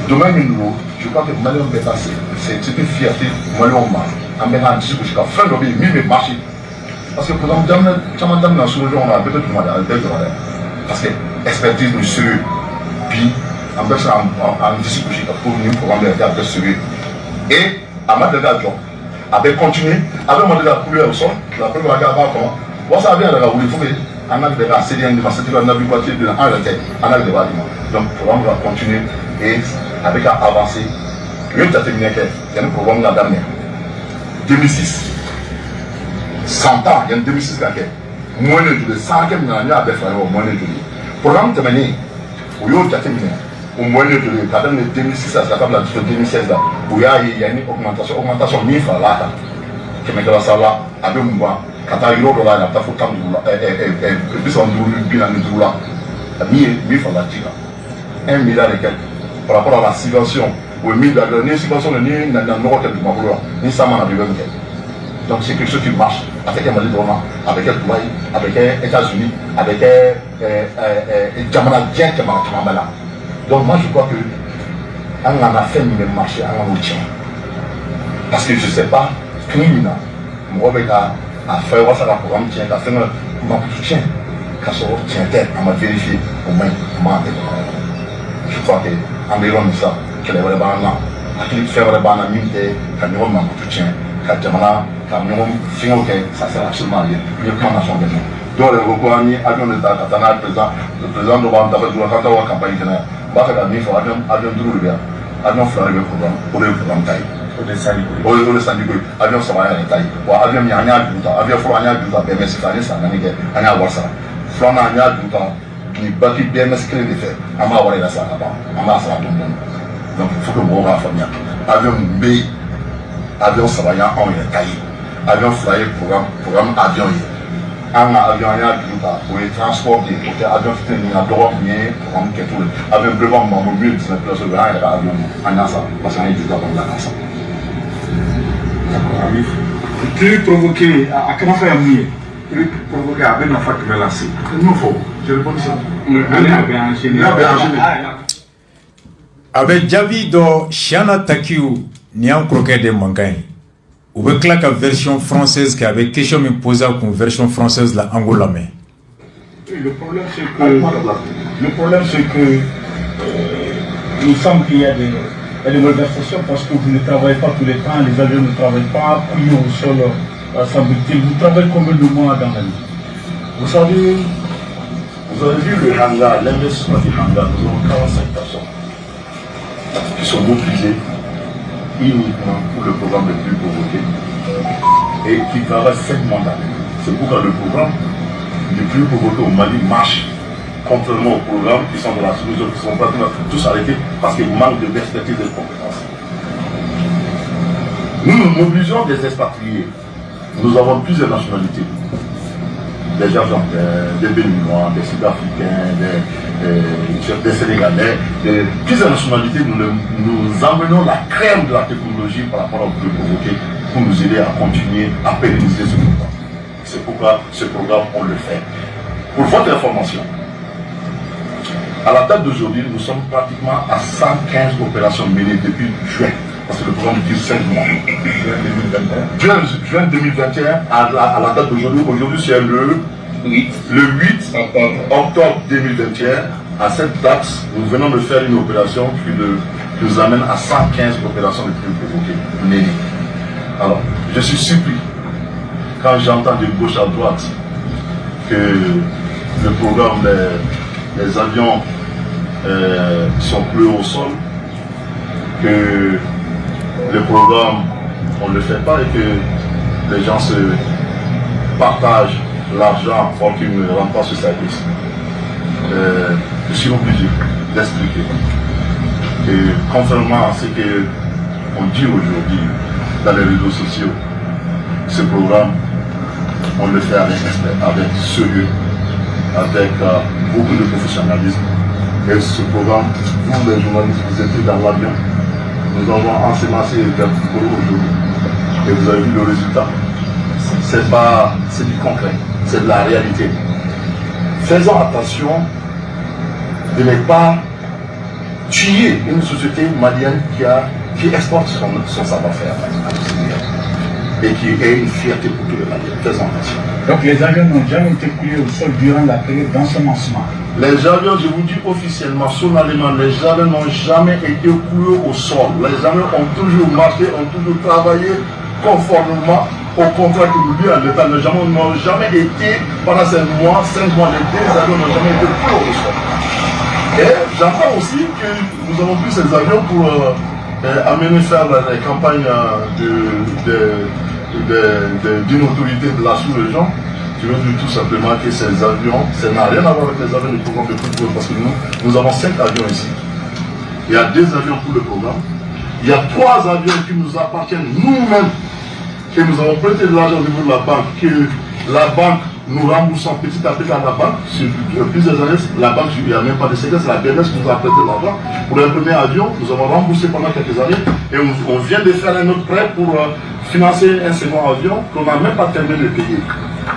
Demain, je crois que Malion est passé. C'est une fierté. Malion m'a. En mettant un discours jusqu'à fin de l'année, mais marché. Parce que pour exemple, caman daminɛ solution na a bɛɛ bɛ tuma de a bɛɛ jɔra dɛ parce que expertise ni sérieux bi an bɛ se k'an disi gosi ka pour nin programme yɛrɛ kɛ a bɛɛ sérieux et a ma deli ka jɔ a bɛ continuer a bɛ ma deli ka couler au sol la première fois a b'a kɔnɔ walasa a bɛ yɛrɛ ka wuli fo que an ka deli ka CDN di ma certificat navigateur de la an yɛrɛ tɛ an ka deli b'a di ma donc programme va continuer et a bɛ ka avancer u ye jateminɛ kɛ yanni programme ka daminɛ 2006. 100 ans, il y a 2006 qui a fait. Moins de 100 ans, il y a fait moins de programme terminé. Où il y a au moins de 2006 à 2016 là, où il y a une augmentation 1000 francs là. Qui met dans la salle là, avec moi, quand il y a eu là, il y a fait tant de plus en bilan de là, 1000 francs là, 1 milliard et quelques par rapport à la subvention. Ou 1000 la subvention ni dans l'Europe de Maroc, ni ça m'a arrivé. Donc c'est quelque chose qui marche avec un Mali Droma, avec un Dubaï, avec les États-Unis, avec Jamana Dien qui m'a là. Donc moi je crois que on en a fait le marché, on en a tient. Parce que je ne sais pas, tout le monde a fait un programme tient, a fait un soutien, quand ça tient tête, on m'a vérifié au moins comment je crois que environ ça, que les vrais banans, à qui fait vrais banans, mine, quand nous avons un soutien, quand Jamana ça sert absolument à rien. Il y a plein de nations maintenant. Donc, le recours à l'avion de l'État, quand on a le président de l'Obama, quand on a la campagne, on va faire il faut avion de avion fleur de programme, pour le programme taille. Pour le syndicat, avion ça va aller taille. Avion il y a un avion fleur il y a un BMS, il y a un avion ça. Fleur il y a un qui bâtit BMS clé de fer. On va avoir ça là-bas. On va ça tomber. Donc, il faut que vous ayez famille. Avion B, avion ça va aller en taille. Avion flyer programme avion yi an ka avion y'a du ta o ye transport de o tɛ avion fitinin a dɔgɔ kun ye programme kɛcogo de avion belebeleba min b'an bolo n'u ye 19 places o y'an yɛrɛ ka avion an y'a san parce que an ye juru ta kɔnɔna kan san. Kiri provoqué a kana fɔ yan mun ye kiri provoqué a bɛ nafa jumɛn lase n'o fɔ je réponds ça. ale a bɛ enchaîner a bɛ jaabi dɔ Siana Takiou ni y'an kɔrɔkɛ de mankan ye. Ou bien la version française qui avait question me posée comme version française la Angola mais. Le problème c'est que il semble qu'il y a des malversations parce que vous ne travaillez pas tous les temps, les avions ne travaillent pas, pliés au sol, semble-t-il. Vous travaillez combien de mois dans l'année? Vous savez, vous avez vu le hangar, l'investissement du hangar, nous avons 45 personnes qui sont mobilisées uniquement pour le programme de plus pauvreté et qui travaillent 5 mois d'année. C'est pourquoi le programme du plus pauvreté au Mali marche, contrairement au programme qui sont dans la solution, qui sont pratiquement tous arrêtés parce qu'il manque de perspectives et de compétences. Nous mobilisons des expatriés. Nous avons plusieurs nationalités. Des Argentins, des Béninois, des Sud-Africains, des Sénégalais, plusieurs nationalités. Nous emmenons la crème de la technologie par rapport au plus pauvreté pour nous aider à continuer à pérenniser ce programme. C'est pourquoi ce programme, on le fait. Pour votre information, à la date d'aujourd'hui, nous sommes pratiquement à 115 opérations menées depuis juin. Parce que le programme dure 5 mois. Juin 2021, à la date d'aujourd'hui, c'est le 8 octobre 2021. À cette date, nous venons de faire une opération qui nous amène à 115 opérations de plus pauvreté menées. Alors, je suis surpris quand j'entends de gauche à droite que le programme, les avions sont cloués au sol, que le programme, on ne le fait pas et que les gens se partagent l'argent pour qu'ils ne rendent pas ce service. Je suis obligé d'expliquer que contrairement à ce qu'on dit aujourd'hui dans les réseaux sociaux, ce programme, on le fait avec respect, avec sérieux, avec beaucoup de professionnalisme. Et ce programme, vous les journalistes, vous étiez dans l'avion. Nous avons ensemencé les terres aujourd'hui. Et vous avez vu le résultat. C'est du concret, c'est de la réalité. Faisons attention de ne pas tuer une société malienne qui exporte son savoir-faire et qui est une fierté pour tous les Maliens. Faisons attention. Donc les avions n'ont jamais été coulés au sol durant la période d'ensemencement. Les avions, je vous dis officiellement, solennellement, les avions n'ont jamais été coulés au sol. Les avions ont toujours marché, ont toujours travaillé conformément au contrat que nous dit à l'État. Les avions n'ont jamais été, pendant ces mois, 5 mois, les avions n'ont jamais été coulés au sol. Et j'entends aussi que nous avons pris ces avions pour amener faire les campagnes d'une autorité de la sous-région. Je veux dire tout simplement que ces avions, ça n'a rien à voir avec les avions du programme de plus parce que nous avons 5 avions ici. Il y a 2 avions pour le programme. Il y a 3 avions qui nous appartiennent nous-mêmes, que nous avons prêté de l'argent au niveau de la banque, que la banque nous remboursons petit à petit à la banque. Sur plusieurs années, la banque, il n'y a même pas de secret, c'est la BMS qui nous a prêté l'argent. Pour le premier avion, nous avons remboursé pendant quelques années et on vient de faire un autre prêt pour financer un second avion qu'on n'a même pas terminé de payer.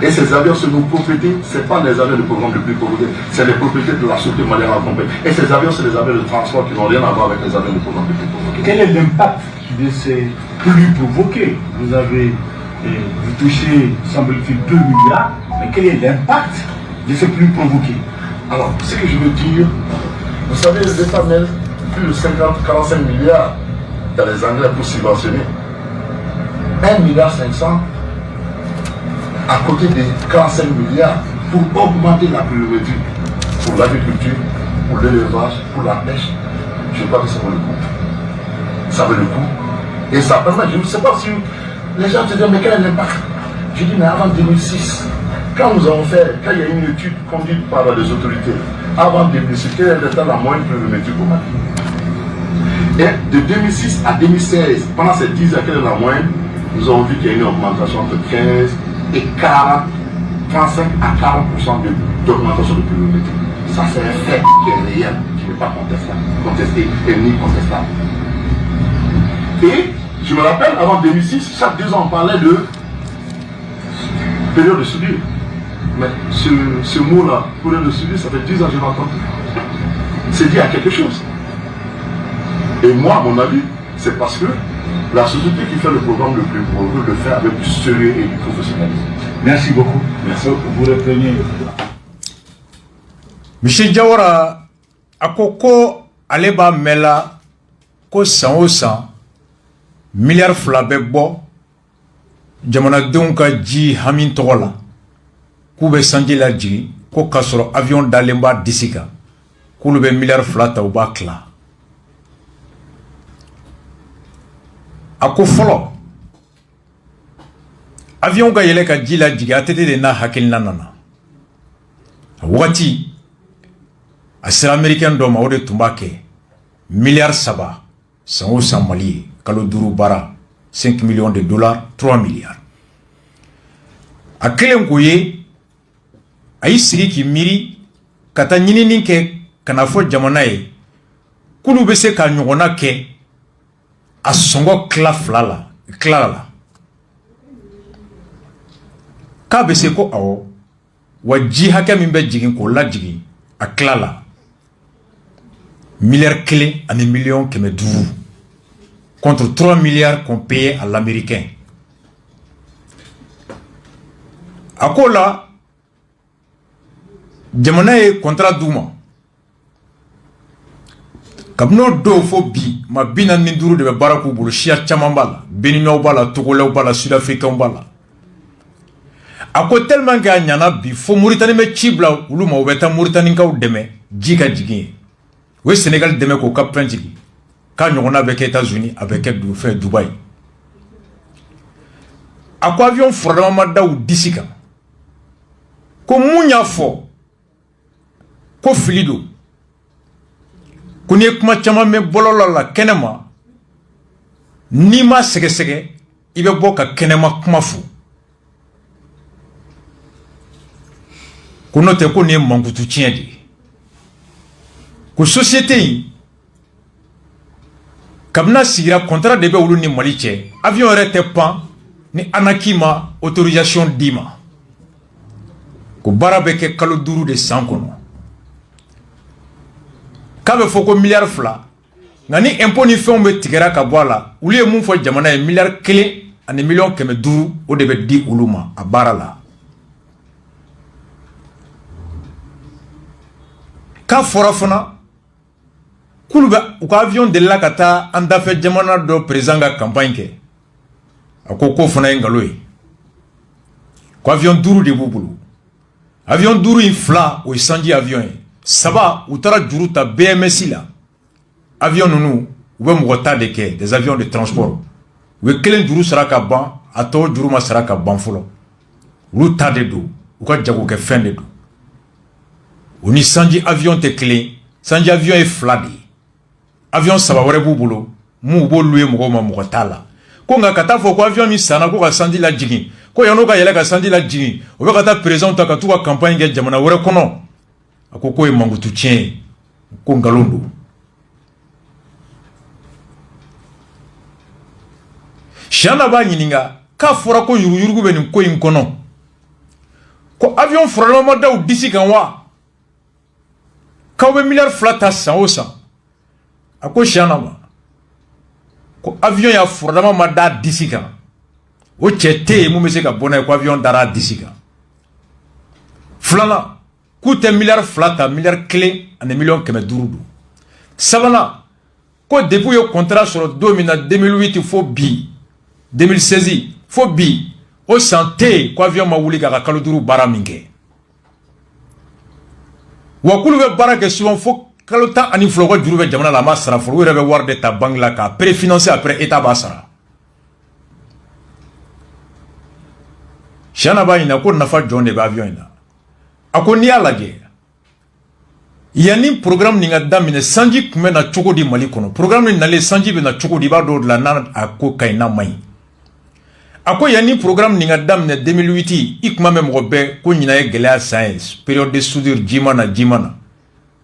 Et ces avions, c'est nos propriétés, ce n'est pas les avions du programme de plus pauvreté, c'est les propriétés de la société malienne en compagnie. Et ces avions, c'est les avions de transport qui n'ont rien à voir avec les avions du programme de plus pauvreté. Quel est l'impact de ces plus provoqués? Vous touchez, semble-t-il, 2 milliards, mais quel est l'impact de ces plus provoqués? Alors, ce que je veux dire, vous savez, l'État met plus de 45 milliards dans les engrais pour subventionner. 1,5 milliard à côté des 45 milliards pour augmenter la pluviométrie pour l'agriculture, pour l'élevage, pour la pêche. Je crois que ça vaut le coup. Ça vaut le coup. Et ça permet, je ne sais pas si les gens se disent, mais quel est l'impact? Je dis, mais avant 2006, quand il y a une étude conduite par les autorités, avant 2006, quelle était la moyenne pluviométrie au Mali? Et de 2006 à 2016, pendant ces 10 ans, quelle est la moyenne? Nous avons vu qu'il y a une augmentation entre 15 et 40, 35 à 40% d'augmentation de pluviométrie. Ça, c'est un fait qui est réel, qui n'est pas contesté et ni contestable. Et je me rappelle, avant 2006, chaque 2 ans, on parlait de période de soudure. Mais ce mot-là, période de soudure, ça fait 10 ans que je l'ai entendu. C'est dit à quelque chose. Et moi, à mon avis, c'est parce que la société qui fait le programme le plus pauvre le fait avec du sérieux et du professionnalisme. Merci beaucoup. Merci. Vous reprenez. Michel Diawara, akoko ale b'a mela ko san o san miliyari 2 bɛ bɔ jamanadenw ka ji hami tɔgɔ la k'u bɛ sanji la jigi ko k'a sɔrɔ avion dalen b'a disi kan k'olu bɛ miliyari 2 ta u b'a tila a ko fɔlɔ avion ka yɛlɛ ka ji la jigi ATT de n'a hakilina nana a wagati a sera américain dɔ ma o de tun b'a kɛ miliyari 3 san o san Mali ye kalo 5 baara 5 millions de dollars 3 milliards a kelen k'o ye a y'i sigi k'i miiri ka taa ɲinini kɛ ka na fɔ jamana ye k'olu bɛ se ka ɲɔgɔnna kɛ a sɔngɔ tila la k'a bɛ se ko awɔ wa ji hakɛ min bɛ jigin k'o lajigin a tila la miliyari 1 ani miliyɔn 500 contre 3 milliards qu'on payait à l'américain. A ko la jamana ye contrat d'u ma kabino do fo bi ma 45 de bɛ baara k'u bolo siya caman b'a la Béninois b'a la Togolais b'a la Sud-Africains b'a la a ko tellement que a ɲana bi fo Mauritanie bɛ ci bila olu ma u bɛ taa Mauritanikaw dɛmɛ ji ka jigin ye u ye Sénégal dɛmɛ k'o capitaine jigin k'a ɲɔgɔnna bɛ kɛ États-Unis a bɛ kɛ Dubaï a ko avion furadama ma da u disi kan ko mun y'a fɔ ko fili don ko n'i ye kuma caman mɛn bɔlɔlɔ la kɛnɛma n'i ma sɛgɛsɛgɛ i bɛ bɔ ka kɛnɛma kuma fɔ ko n'o tɛ ko nin ye mankutu tiɲɛ de ye ko société in kabina sigira contrat de bɛ olu ni Mali cɛ avion yɛrɛ tɛ pan ni ANACI ma autorisation d'i ma ko baara bɛ kɛ kalo 5 de san kɔnɔ k'a bɛ fɔ ko miliyari 2 nka ni impôt ni fɛnw bɛ tigɛra ka bɔ a la olu ye mun fɔ jamana ye miliyari 1 ani miliyɔn 500 o de bɛ di olu ma a baara la k'a fɔra fana k'olu bɛ u ka avion delila ka taa an dafɛ jamana dɔ président ka campagne kɛ a ko k'o fana ye nkalon ye ko avion 5 de b'u bolo avion 5 in 2 o ye sanji avion ye 3 u taara juru ta BMS la avion ninnu u bɛ mɔgɔ ta de kɛ des avions de transport u ye 1 juru sara ka ban a tɔ juru ma sara ka ban fɔlɔ olu ta de don u ka jagokɛ fɛn de don u ni sanji avion tɛ kelen sanji avion ye 2 de ye avion 3 wɛrɛ b'u bolo mun b'o louer mɔgɔw ma mɔgɔ t'a la ko nka ka taa fɔ ko avion min sanna ko ka sanji la jigin ko yan'o ka yɛlɛ ka sanji la jigin o bɛ ka taa président ta ka t'u ka campagne kɛ jamana wɛrɛ kɔnɔ a ko k'o ye mankutu tiɲɛ ye ko nkalon don Siana b'a ɲininka k'a fɔra ko yuruguyurugu bɛ nin ko in kɔnɔ ko avion furadama ma da u disi kan wa k'aw bɛ miliyari 2 ta san o san a ko Siana ma ko avion ya furadama ma da disi kan o cɛ tɛ yen mun bɛ se ka bɔ n'a ye ko avion dara a disi kan filanan k'u tɛ miliyari 2 ta miliyari 1 ani miliyɔn 500 don sabanan ko depuis u ye contrat sɔrɔ don min na 2008 fo bi 2016 fo bi o san tɛ yen ko avion ma wuli k'a ka kalo 5 baara min kɛ wa k'olu bɛ baara kɛ souvent fo kalo 12 ka juru bɛ jamana la a ma sara fɔlɔ u yɛrɛ bɛ wari de ta banque la k'a préfinancer après état b'a sara Siana b'a ɲininka ko nafa jɔn de bɛ avion in na a ko n'i y'a lajɛ yanni programme nin ka daminɛ sanji tun bɛ na cogo di Mali kɔnɔ programme nin nalen sanji bɛ na cogo di i b'a dɔn o de la n'a a ko ka ɲi n'a ma ɲi a ko yanni programme nin ka daminɛ 2008 i kuma mɛn mɔgɔ bɛɛ ko ɲinan ye gɛlɛya san ye période de soudure ji ma na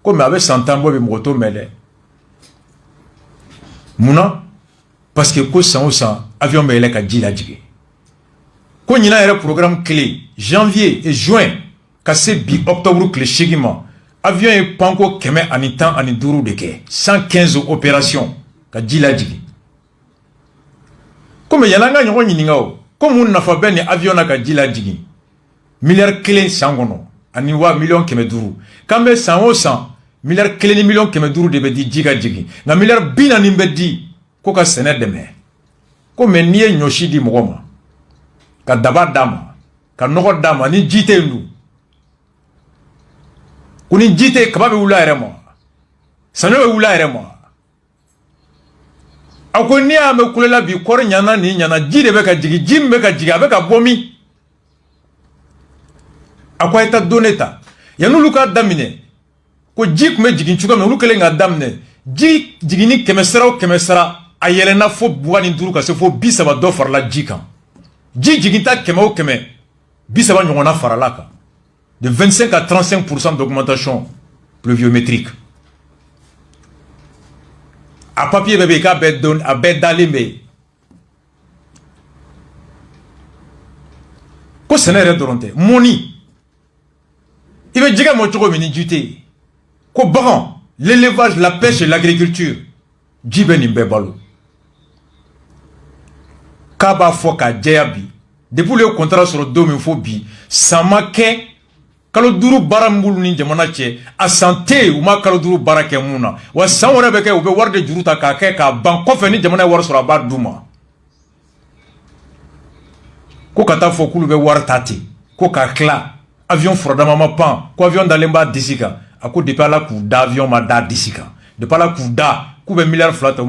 ko mais a bɛ san 10 bɔ bi mɔgɔ t'o mɛn dɛ munna parce que ko san o san avion bɛ yɛlɛ ka ji lajigin ko ɲinan yɛrɛ programme clé janvier et juin ka se bi octobre tile 8 ma avion ye panko 115 de kɛ 115 opération ka ji lajigin ko mais yala an ka ɲɔgɔn ɲininka o ko mun nafa bɛ ni avion na ka ji lajigin miliyari 1 san kɔnɔ ani wa miliyɔn 500 k'an bɛ san o san milliard keleni million keme duru de be di jiga jigi na milliard bina ni be di ko ka sene deme ko men niye nyoshi di mogoma ka daba dama ka nogo dama ni jite ndu kuni jite kababe wula ere mo sanobe wula ere mo ako ni ame kulela bi kor nyana ni nyana jide be ka jigi jimbe ka jiga be ka bomi akwa eta doneta yanu luka damine ko jik me jigin chuka me lukele nga damne jigini kemesara ayelena fo buani nduru ka se fo bisaba do farla jikan jiginta kemo keme bisaba nyongona faralaka de 25 à 35% d'augmentation pluviométrique a papier bébé ka bedon a bedalimbe ko senere doronte moni ibe jiga mo choko mini jute ko bagan l'élevage la pêche et l'agriculture jibe ni bebalo kaba foka jeyabi depuis le contrat sur le domaine phobie samake kalo duru barambulu ni jamana che a santé ou ma kalo duru barake muna wa sanwara beke ube warde juruta ka ke ka ban kofe ni jamana war sur aba duma ko kata fokulu be war tati ko ka kla avion frodama ma pan ko avion dalemba disika ako depuis la coup d'avion ma da disika depuis la coup da ku be milliard flata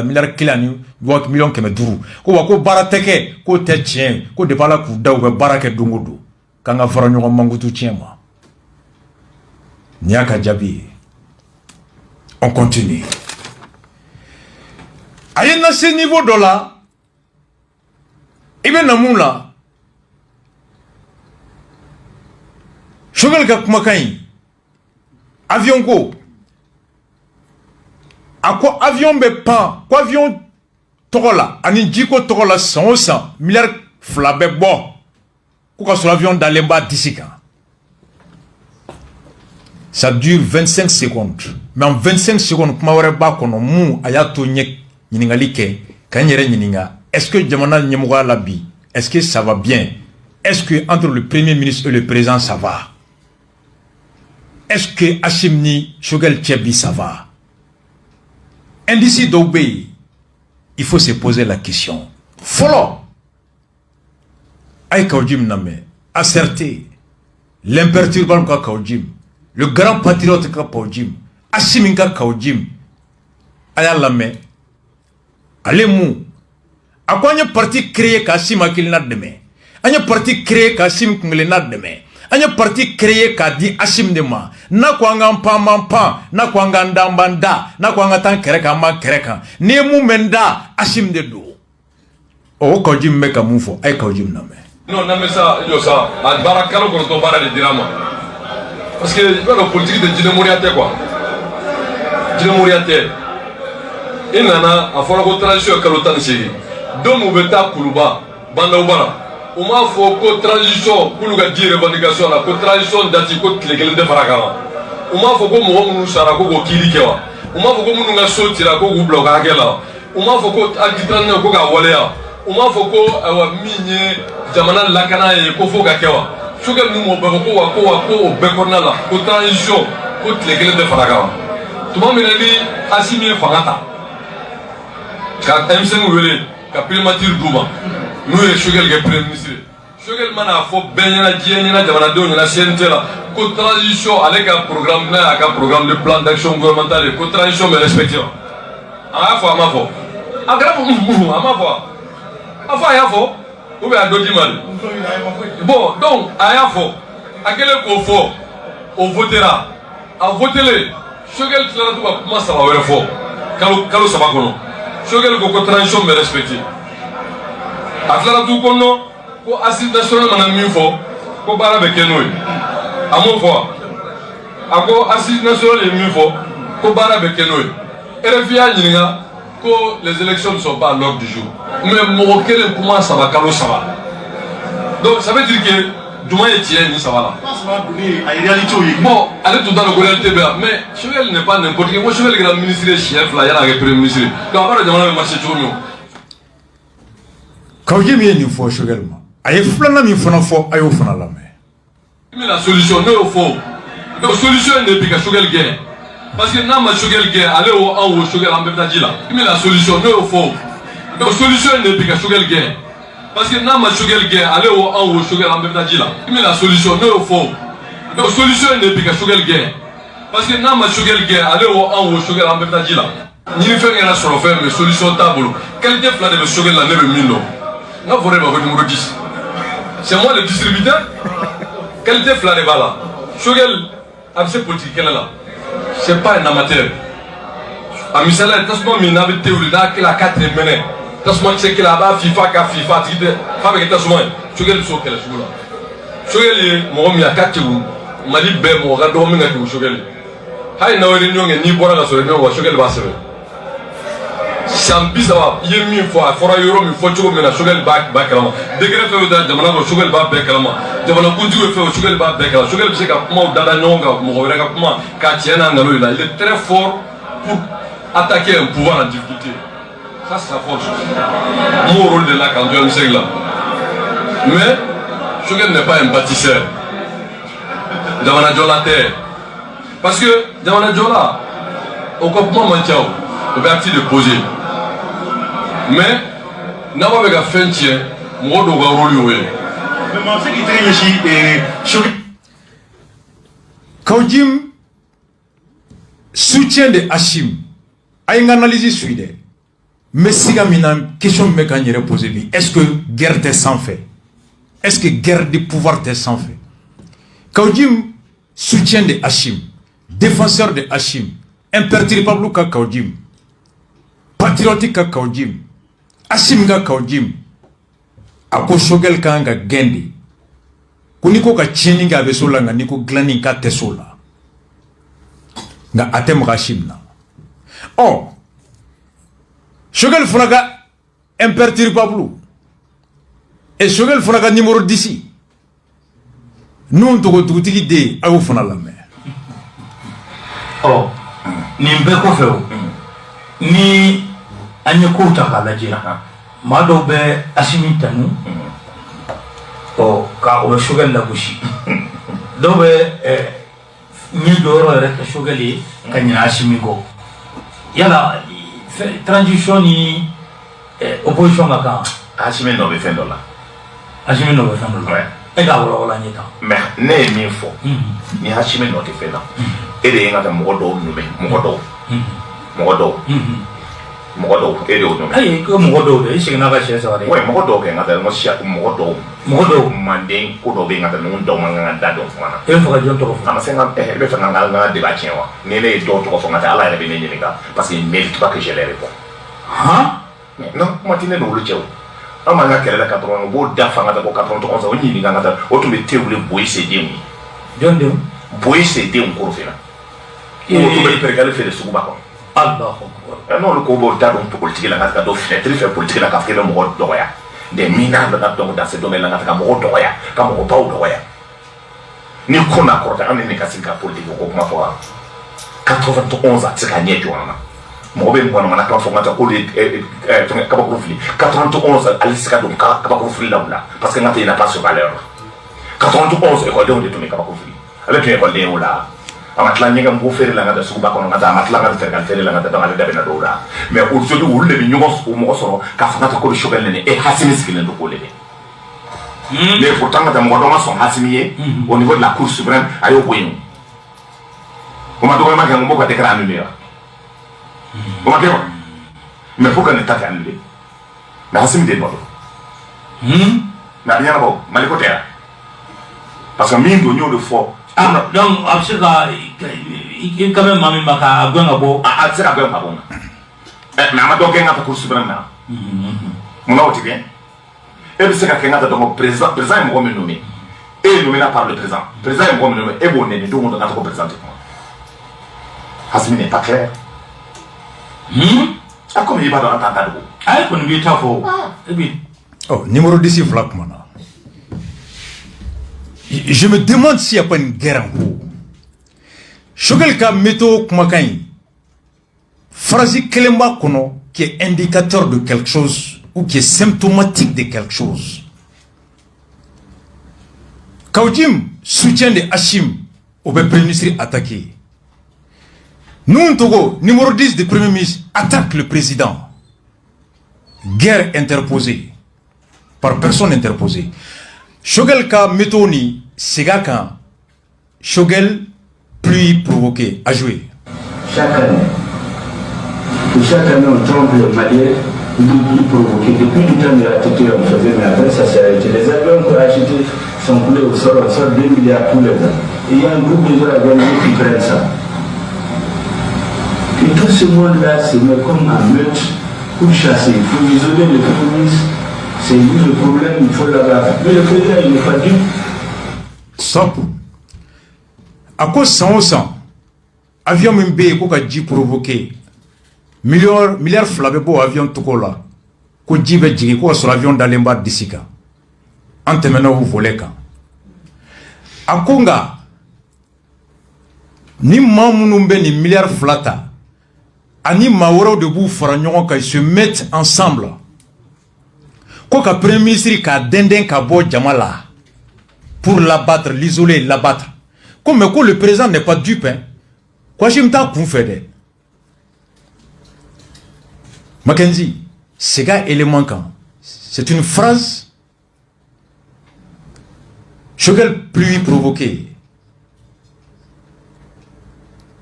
milliard kilani wa million keme duru ko wa ko barateke ko te tien ko depuis la coup da ube barake dungudu kanga fara nyoko mangutu tiema niaka jabi on continue ayena ce niveau de là ibe namula shogal ka kumakai avion ko ako avion be pan ko avion tokola ani jiko tokola 100 milliard flabe bo ko sur l'avion d'alemba disika ça dure 25 secondes mais en 25 secondes kuma wore ba kono mu ayato nyek nyiningali ke kanyere nyininga est-ce que jamana nyemuga labi est-ce que ça va bien est-ce que entre le premier ministre et le président ça va est-ce que Hashimni Shogel Tchebi ça va indici d'obéir il faut se poser la question follow ay Kaojim name asserté l'imperturbable ka Kaojim le grand patriote ka Kaojim Hashim ka Kaojim aya lame alemu akwanya parti créé ka Hashim akil na deme anya parti créé ka Hashim kungle na deme anya parti créé ka di Hashim de ma na kwanga mpampa na kwanga ndambanda na kwanga tan kereka ma kereka ne mu menda Hashim de do o Kaojim me ka mufo ay Kaojim name non, non, mais ça, à Barakalo, quand on parle de drama. Parce que la politique de Djine Mouriate, quoi. Djine Mouriate. Il y a un fort transition à Kalotan Série. Donc, on veut taper Koulouba, Banda Oubara. On m'a fait une transition, Koulouga dit revendication, la transition d'Atiko, les Gélés de Farakama. On m'a fait comme Mouroumou Sarako, Kilikewa. On m'a fait comme Mounga Sotirako, Bloga Agela. On m'a fait comme Agitran Koga Walea. On m'a fait comme Migné. Jamana lakana e ko fo ka kewa sugal nu mo bako ko be ko nala ko transition ko tlekele de faraka tuma menali asimi fangata ka M5 wele ka primature duma nu e sugal ke premier ministre sugal mana fo benyana jiena jamana do na sentela ko transition avec un programme na ka programme de plan d'action gouvernemental ko transition me respecter a fo ama fo agara mo ama fo afa ya fo ou bien à d'autres mal. Bon, donc, à Yafo, à quel est-ce on votera? À voter les. Ce qu'elle fait, comment ça va faire fort? Quand ça va qu'on ce qu'elle a transition me respecter. À faire tout qu'on a, pour assister national, madame Mufo, pour parler avec nous. À mon foi, à quoi assister national et Mufo, pour parler avec nous. Et le fier, que les élections ne sont pas à l'ordre du jour. Mais mon quel comment ça va, quand ça va. Donc ça veut dire que Douma est tiens, ça va là. Bon, allez tout dans le réalité, mais Chevel n'est pas n'importe qui. Moi, Chevel est le ministre chef, là, il y a le premier ministre. Donc, on va demander le marché tout le monde. Quand il y a une fois, Chevel, il y a plein de fois, il y a la main. Mais la solution, non, au fond. La solution n'est plus que Chevel gagne. Parce que n'a ma Shogel Gué, allez en haut, Shogel en Bebdadila. Mais la solution, non, faux. La solution n'est pas Shogel Gué. Parce que n'a ma Shogel Gué, allez en haut, Shogel en Bebdadila. Mais la solution, non, faux. La solution n'est pas Shogel Gué. Parce que n'a ma Shogel Gué, allez en haut, Shogel en Bebdadila. Ni fait rien sur le fait, mais solution table. Qualité flat de Shogel la neve mino. N'a pas vraiment votre numéro 10. C'est moi le distributeur. Qualité flat de bala. Shogel, avec politique, qu'elle est là. C'est pas un amateur. A misala tasuma min na be teuli da kila 4 mene. Tasuma c'est kila ba FIFA ka FIFA tide. Fa be tasuma. Shogel so kala shugula. Shogel mo mi akati wu. Mali be mo ga do mi na ku Shogel. Hay na wori nyonge ni bora ga so re no Shogel ba sebe. Champi ça va. Yé mi fois fora euro mi fo chugo mi na Shogel ba kala. Degré fe da jamana ko Shogel ba be kala ma. Jamana kunju fe Shogel ba be kala. Shogel se ka mo dada nyonga mo re ka kuma ka tiena ngalo il est très fort pour attaquer un pouvoir en difficulté. Ça c'est sa force. Mon rôle de là quand tu es là. Mais Shogel n'est pas un bâtisseur. Jamana Jola terre. Parce que Jamana Jola, au campement Mantiao, on va actif de poser. Mais n'a pas avec la fin tien, moi dois rôle. Mais moi c'est qui traîne ici et Shogel. Kaujim soutien de Hachim. A une analyse suivante. Mais si la question me quand poser, est-ce que guerre est sans fait? Est-ce que guerre de pouvoir est sans fait? Kaujim soutien de Hachim, défenseur de Hachim, imperturbable ka Kaujim, patriotique ka Kaujim, Hachim ka Kaujim, ako Shogel ka nga gendi, kuniko ka chini nga besola nga niko glani ka tesola, nga atem Hachim na. Oh, Shogel Funaga imperturbable et Shogel Funaga numéro 10. Nous on te dit de à vous faire la mer. Oh, ni mbeko feo ni anyeko utakala jira mado be asimita nu oh ka o Shogel la bushi dobe ni doro rek Shogeli kanya asimigo yala transition ni opposition ka Hachimé no be fendola. Hachimé no be fendola. Et là wala nyeta. Mais né mi fo. Ni Hachimé no te fena. Et de ngata mogodo nume, mogodo. Mogodo. Mogodo et de nume. Ay ko mogodo de signa ga chesa wale. Ouais, mogodo ke ngata mo sia mogodo. Mogodo mandeng ko do be ngata no ndo manga dado fana. E fo ga jonto ko. Ama senga be fana ngala de ba tienwa. Né ne do to ko ngata ala be ne nyinga parce qu'il mérite pas que je les réponds. Hein? Non, moi tu n'es pas le tchèque. On m'a dit que la 80 beau d'affaires dans 93 ans, on y est dans la autre théorie boy c'est dit. John Dew. Boy c'est dit on court faire. Et on peut regarder faire le souba quoi. Allah. Non le combo d'art on politique la carte d'offre, très fait politique la carte le mot d'oya. Des minards dans ce domaine la carte mot d'oya, comme on pas d'oya. Ni qu'on accorde un négatif politique au comment faire. 91 ans c'est gagné tu vois. Mobe mwana mana kwa fonga ta kuli kaba kurufli 91 alisika donc kaba kurufli là parce que ngata il n'a pas sur valeur 91 école de tomber kaba kurufli avec une école de là amatla nyinga mbo fere la ngata suba kono ngata amatla ngata tergal fere la ngata dans la dabena do là mais aujourd'hui où le nyongos ou mo soro ka fonga ta ko Shogel ne et Hachimi skile ndo ko le mais pourtant ngata mo do ma son Hachimi au niveau de la cour suprême ayo boyin o ma do ma ka mbo ko décret annulé comment dire mais faut qu'on état annulé mais Hachimi de nodo na bien là-bas maliko terre parce que mine do de fort ah donc absolument il quand même mami maka agwenga bo ah c'est agwenga bon mais ama donc ngata cour suprême na mon autre bien et c'est que ngata donc président est nommé et nommé par le président est nommé et bon ne tout le monde ngata ko présenter Hachimi n'est pas clair. Ah, comme il va dans l'entente. Ah, il faut nous tafo. Oh, numéro 10 Vlakmana. Je me demande s'il n'y a pas une guerre en cours. Shogel ka meto kumakai. Phrase Kelemba kono qui est indicateur de quelque chose ou qui est symptomatique de quelque chose. Kaujim soutien de Hachim au premier ministre attaqué. Nous, Togo, numéro 10 du Premier ministre, attaque le président. Guerre interposée. Par personne interposée. Shogel ka metoni, Segakan, Shogel, pluie provoquée, a joué. Chaque année, on trompe les Maliens, pluie provoquée. Depuis le temps de la TT, on faisait, mais après ça s'est arrêté. Les avions qu'on a achetés sont coulés au sol, on sort 2 milliards tous les ans. Et il y a un groupe de gens organisés qui prennent ça. Et tout ce monde-là se met comme en meute pour chasser. Il faut isoler les communistes. C'est lui le problème, il faut l'abattre. Mais le président, il n'est pas dû. Stop. À cause 100, avion Mimbe, ko ka ji provoqué. Milliard flabebo avion Tokola. Ko ji be jigi, ko sur avion d'Alemba Dissika. Antemena ou voleka. A Konga, ni Mamounumbe ni milliard flata. Ani Maoro de Bou Faragnon, ils se mettent ensemble. Quoi que Premier ministre ka denden ka bo Djamala pour l'abattre, l'isoler, l'abattre. Comme le président n'est pas dupe, hein. Quoi j'aime ta qu'on fait de Mackenzie, c'est gars élément quand c'est une phrase. Choguel pluie provoquée.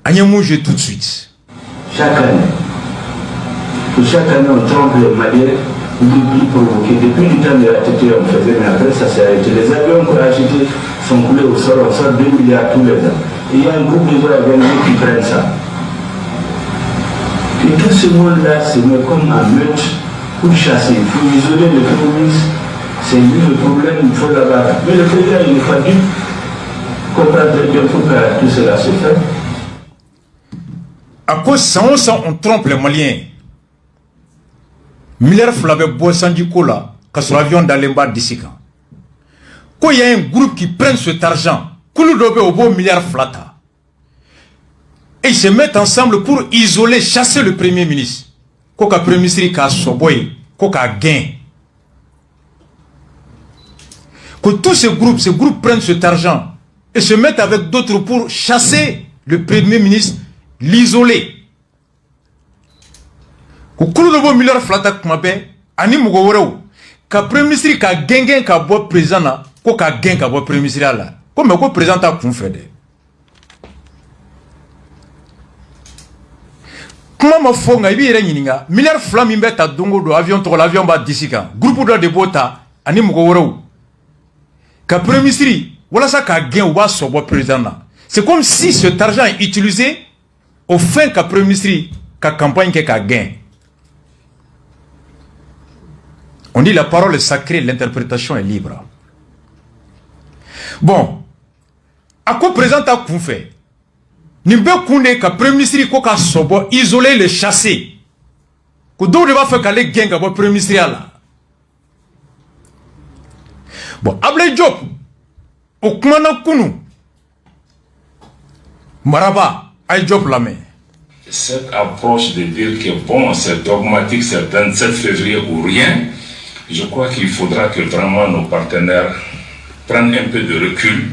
Agnamou j'ai tout de suite. Chaque année, on trompe les Maliens. Pluie provoquée. Depuis le temps de la TT, on faisait, mais après ça s'est arrêté. Les avions qu'on a achetés sont coulés au sol, on sort 2 milliards tous les ans. Et il y a un groupe de gens organisés qui prennent ça. Et tout ce monde-là se met comme en meute pour chasser. Il faut isoler les communistes. C'est lui le problème, il faut l'abattre. Mais le président, il n'est pas dû comprendre très bien pourquoi tout cela se fait. À cause 100, on trompe les Maliens. Milliard flabé Boissandi Kola, que sur l'avion d'Alemba Dissika. Quand il y a un groupe qui prend cet argent, Kouloudobe au beau milliard flata. Et ils se mettent ensemble pour isoler, chasser le Premier ministre. Quand le Premier ministre a soboy, quand il a gain. Que tous ces groupes prennent cet argent et se mettent avec d'autres pour chasser le Premier ministre, l'isoler. Koulo de milliard flata kumabe ani mugowero ka premier ministre ka gengen ka bo président na ko ka gen ka bo premier ministre la ko me ko président ta kun fede kuma ma fonga ibi yere nyininga milliard flam imbe ta dongo do avion to l'avion ba disika groupe de bota ani mugowero ka premier ministre wala sa ka gen ou ba so bo président na c'est comme si cet argent est utilisé au fin ka premier ministre ka campagne ke ka gain. On dit la parole est sacrée, l'interprétation est libre. Bon, à quoi présente à qu'on fait? Nimbe koune ka premier ministre ko ka sobo isoler le chasser. Ko do de va faire kale genga bo premier ministre là. Bon, Ablaye Diop o kumana kunu Maraba ay Diop la main. Cette approche de dire que bon, c'est dogmatique, c'est le 27 février ou rien. Je crois qu'il faudra que vraiment nos partenaires prennent un peu de recul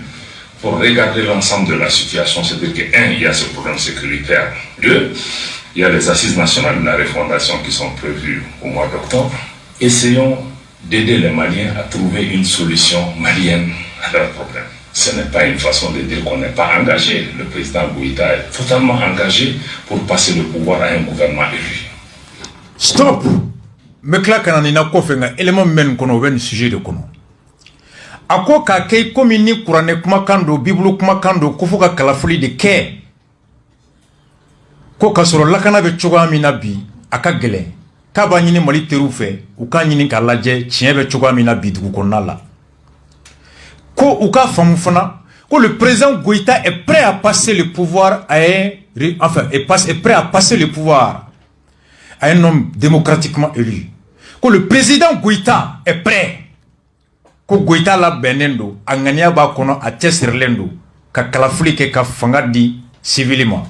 pour regarder l'ensemble de la situation. C'est-à-dire que, un, il y a ce problème sécuritaire. Deux, il y a les assises nationales de la refondation qui sont prévues au mois d'octobre. Essayons d'aider les Maliens à trouver une solution malienne à leurs problèmes. Ce n'est pas une façon de dire qu'on n'est pas engagé. Le président Goïta est totalement engagé pour passer le pouvoir à un gouvernement élu. Stop! Mais là, quand on a fait un élément même qu'on a un sujet de kono. Ako ka kei komi ni kurane kuma kando, bibulu kuma kando, kufuka kalafuli de ke. Ko kasoro lakana be choga amina bi, aka gele. Kaba nyini mali terufe, uka nyini kalaje, chien be choga amina bi dugu konala. Ko uka famufana, ko le président Goïta est prêt à passer le pouvoir à un, enfin, est prêt à passer le pouvoir à un homme démocratiquement élu. Que le président Goïta est prêt. Que Goïta la benendo, angania ba kono a tesserlendo, ka kalafuli ke ka fangadi civilement.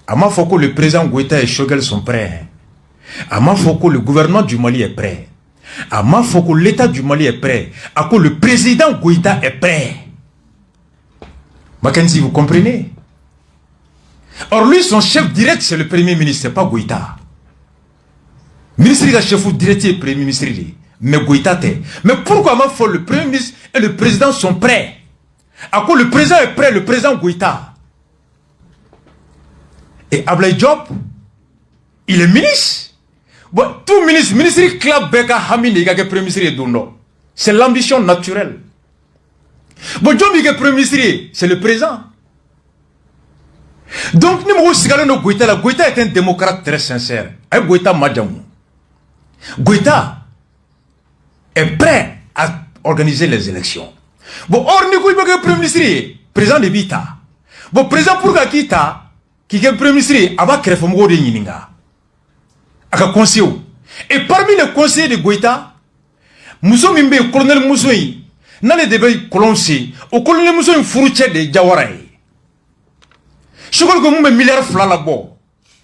Ama faut que le président Goïta et Shogel sont prêts. Ama faut que le gouvernement du Mali est prêt. Ama faut que l'état du Mali est prêt. À que le président Goïta est prêt. Mackenzie, vous comprenez? Or lui, son chef direct, c'est le premier ministre, c'est pas Goïta. Ministre de chef direct est premier ministre, mais Goïta t'es. Mais pourquoi le premier ministre et le président sont prêts? À quoi le président est prêt, le président Goïta? Et Ablaye Diop, il est ministre. Bon, tout ministre Club Beka Hamine, il est premier ministre Dondo. C'est l'ambition naturelle. Bon, Diop, il est premier ministre, c'est le président. Donc, nous, Goïta est un démocrate très sincère. Goïta Madjamou. Goïta est prêt à organiser les élections. Bon, or, nous, il est premier ministre, président de Bita. Bon, président pour Kakita, qui est premier ministre, il va créer un de Yininga. Aka conseiller. Et parmi les conseillers de Goïta, Mousso Mimbe, colonel Moussoui, dans les débats colonsés, au colonel Moussoui, Fourouché de Djawaraï. Je crois que nous milliard fla là-bas.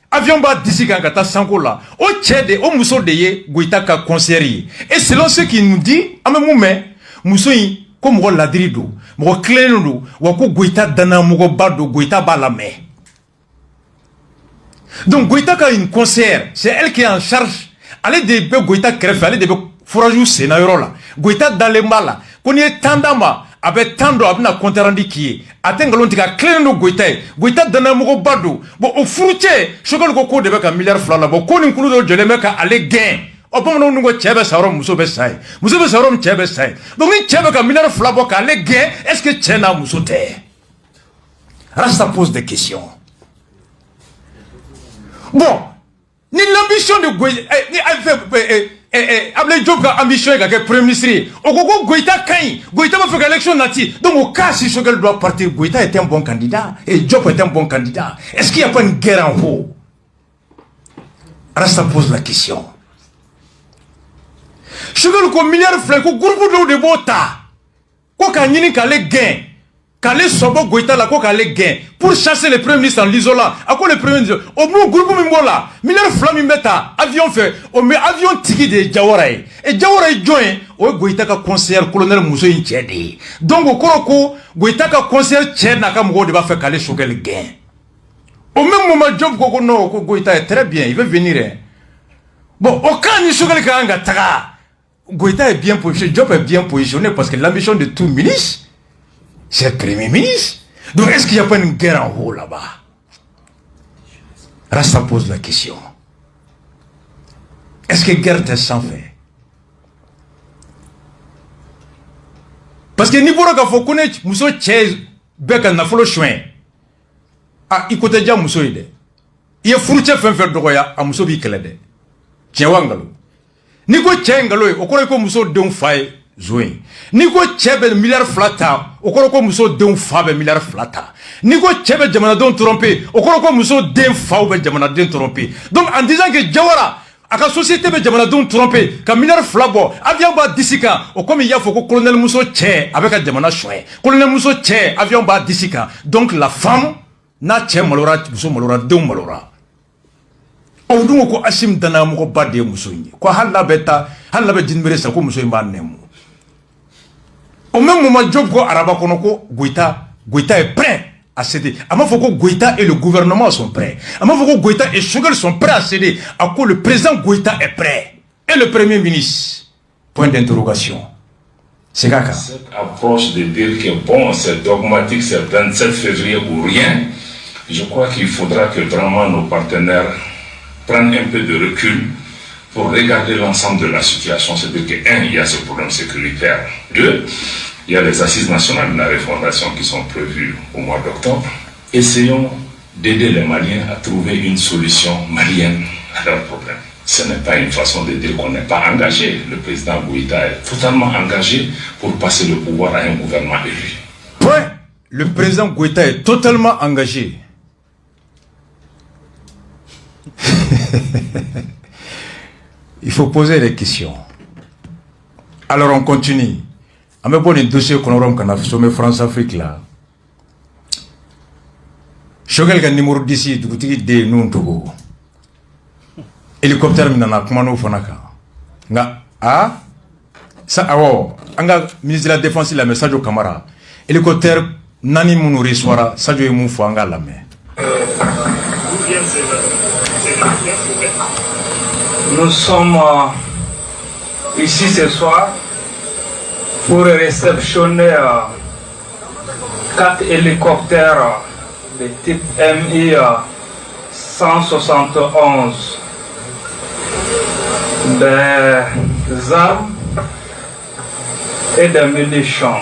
Avion bas d'ici quand kata sanko là. Au tchède, au Mousso de ye, Goïta ka conseiller. Et selon ce qu'il nous dit, à même moment, Moussoui, comme on l'a dit, on clair nous, wako Goïta dana mougo bado Goïta balame. Donc Goïta a une conseillère, c'est elle qui est en charge. Allez de Goïta crève, allez de forage ou sénayoro là. Goïta dans les mal là. Qu'on y est tandama, avec tando, avec un compte rendu qui est. Attends, tika clair no Goïta. Goïta dana mougo bado. Bon, au fruitier, je crois que le de un milliard de francs là. Bon, qu'on y coule de l'emeka aller gain. Au point où nous tchèbe sarom mousso besai. Mousso besarom tchèbe sai. Donc, ni tchèbe un milliard de francs là, aller gain. Est-ce que tchèna mousso te? Rasta pose des questions. Bon, ni l'ambition de Goïta, ni Ablaye Diop a ambition avec premier ministre. Au Gogo Goïta Kain, Goïta va faire l'élection nati. Donc au cas si Choguel doit partir, Goïta est un bon candidat et Diop est un bon candidat. Est-ce qu'il n'y a pas une guerre en haut? Rasta pose la question. Choguel ko milliard francs, ko groupe de bota. Quoi qu'à n'y ait gain. Kale sobo Goïta la quoi kale gain pour chasser le premier ministre en l'isolant. À quoi le premier ministre? Au bout groupe mimbola, milliard flamme meta, avion fait, au mais avion tiki de Djawaraï. Et Djawaraï joint, au Goïta ka conseiller colonel Mousso Inchedi. Donc au Koroko, Goïta ka conseiller Tchède n'a mougo de va faire Kale Choguel gain. Au même moment, Job Gogo no, Goïta est très bien, il veut venir. Bon, au cas ni Choguel Kanga Taga, Goïta est bien positionné, Job est bien positionné parce que l'ambition de tout ministre, c'est le premier ministre. Donc est-ce qu'il n'y a pas une guerre en haut là-bas? Rasta pose la question. Est-ce que guerre est sans fait? Parce que ni pour que faut connaître Mousso Tchèze, Beka n'a pas choix. Ah, il côté déjà Mousso ide. Il y a fruité faire de roya à Mousso Bikelede. Tiens wangalo. Ni ko Tchèngalo, au corps que Mousso don faille. Zoé. Niko tchebe milliard flata, okoroko muso den fabe milliard flata. Niko tchebe jamana don trompé, okoroko muso den fabe jamana den trompé. Donc en disant que Jawara, à la société be jamana don trompé, ka milliard flabo, avion ba disika, o comme il y a faut que colonel muso tché avec un jamana choué. Colonel muso tché, avion ba disika. Donc la femme na tché malora muso malora don malora. O dungo ko asim dana mo ba de muso ni. Ko halla beta, halla be jinbere sa ko muso imba nemu. Au même moment, Job Go Araba Konoko, Goïta est prêt à céder. Avant que Goïta et le gouvernement sont prêts. Avant que Goïta et Choguel sont prêts à céder. À quoi le président Goïta est prêt. Et le premier ministre. Point d'interrogation. C'est Kaka. Cette approche de dire que bon, c'est dogmatique, c'est 27 février ou rien, je crois qu'il faudra que vraiment nos partenaires prennent un peu de recul pour regarder l'ensemble de la situation. C'est-à-dire que, un, il y a ce problème sécuritaire. Deux, il y a les assises nationales de la refondation qui sont prévues au mois d'octobre. Essayons d'aider les Maliens à trouver une solution malienne à leurs problèmes. Ce n'est pas une façon de dire qu'on n'est pas engagé. Le président Goïta est totalement engagé pour passer le pouvoir à un gouvernement élu. Point. Le président Goïta est totalement engagé. Il faut poser des questions. Alors on continue. On me pose un dossier qu'on a fait sur France-Afrique là. Choguel a numéro 10 de nous Togo. Hélicoptère minana kumano fanaka. Nga ah ça awo anga ministre de la défense la message au Camara. Hélicoptère nani munu reswara sajo emu fo anga la me. Nous sommes ici ce soir pour réceptionner 4 hélicoptères de type Mi 171, des armes et des munitions.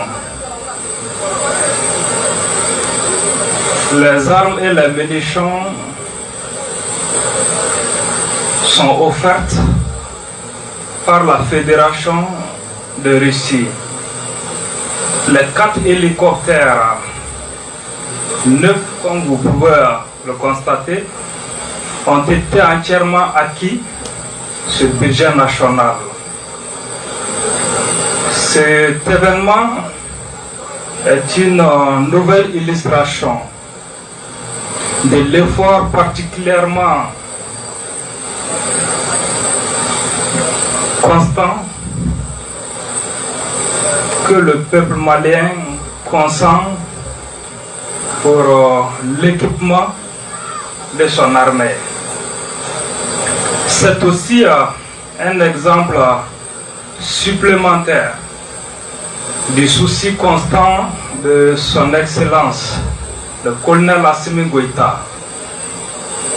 Les armes et les munitions sont offertes par la Fédération de Russie. Les 4 hélicoptères, 9 comme vous pouvez le constater, ont été entièrement acquis sur le budget national. Cet événement est une nouvelle illustration de l'effort particulièrement constant que le peuple malien consent pour l'équipement de son armée. C'est aussi un exemple supplémentaire du souci constant de son Excellence, le colonel Assimi Goïta,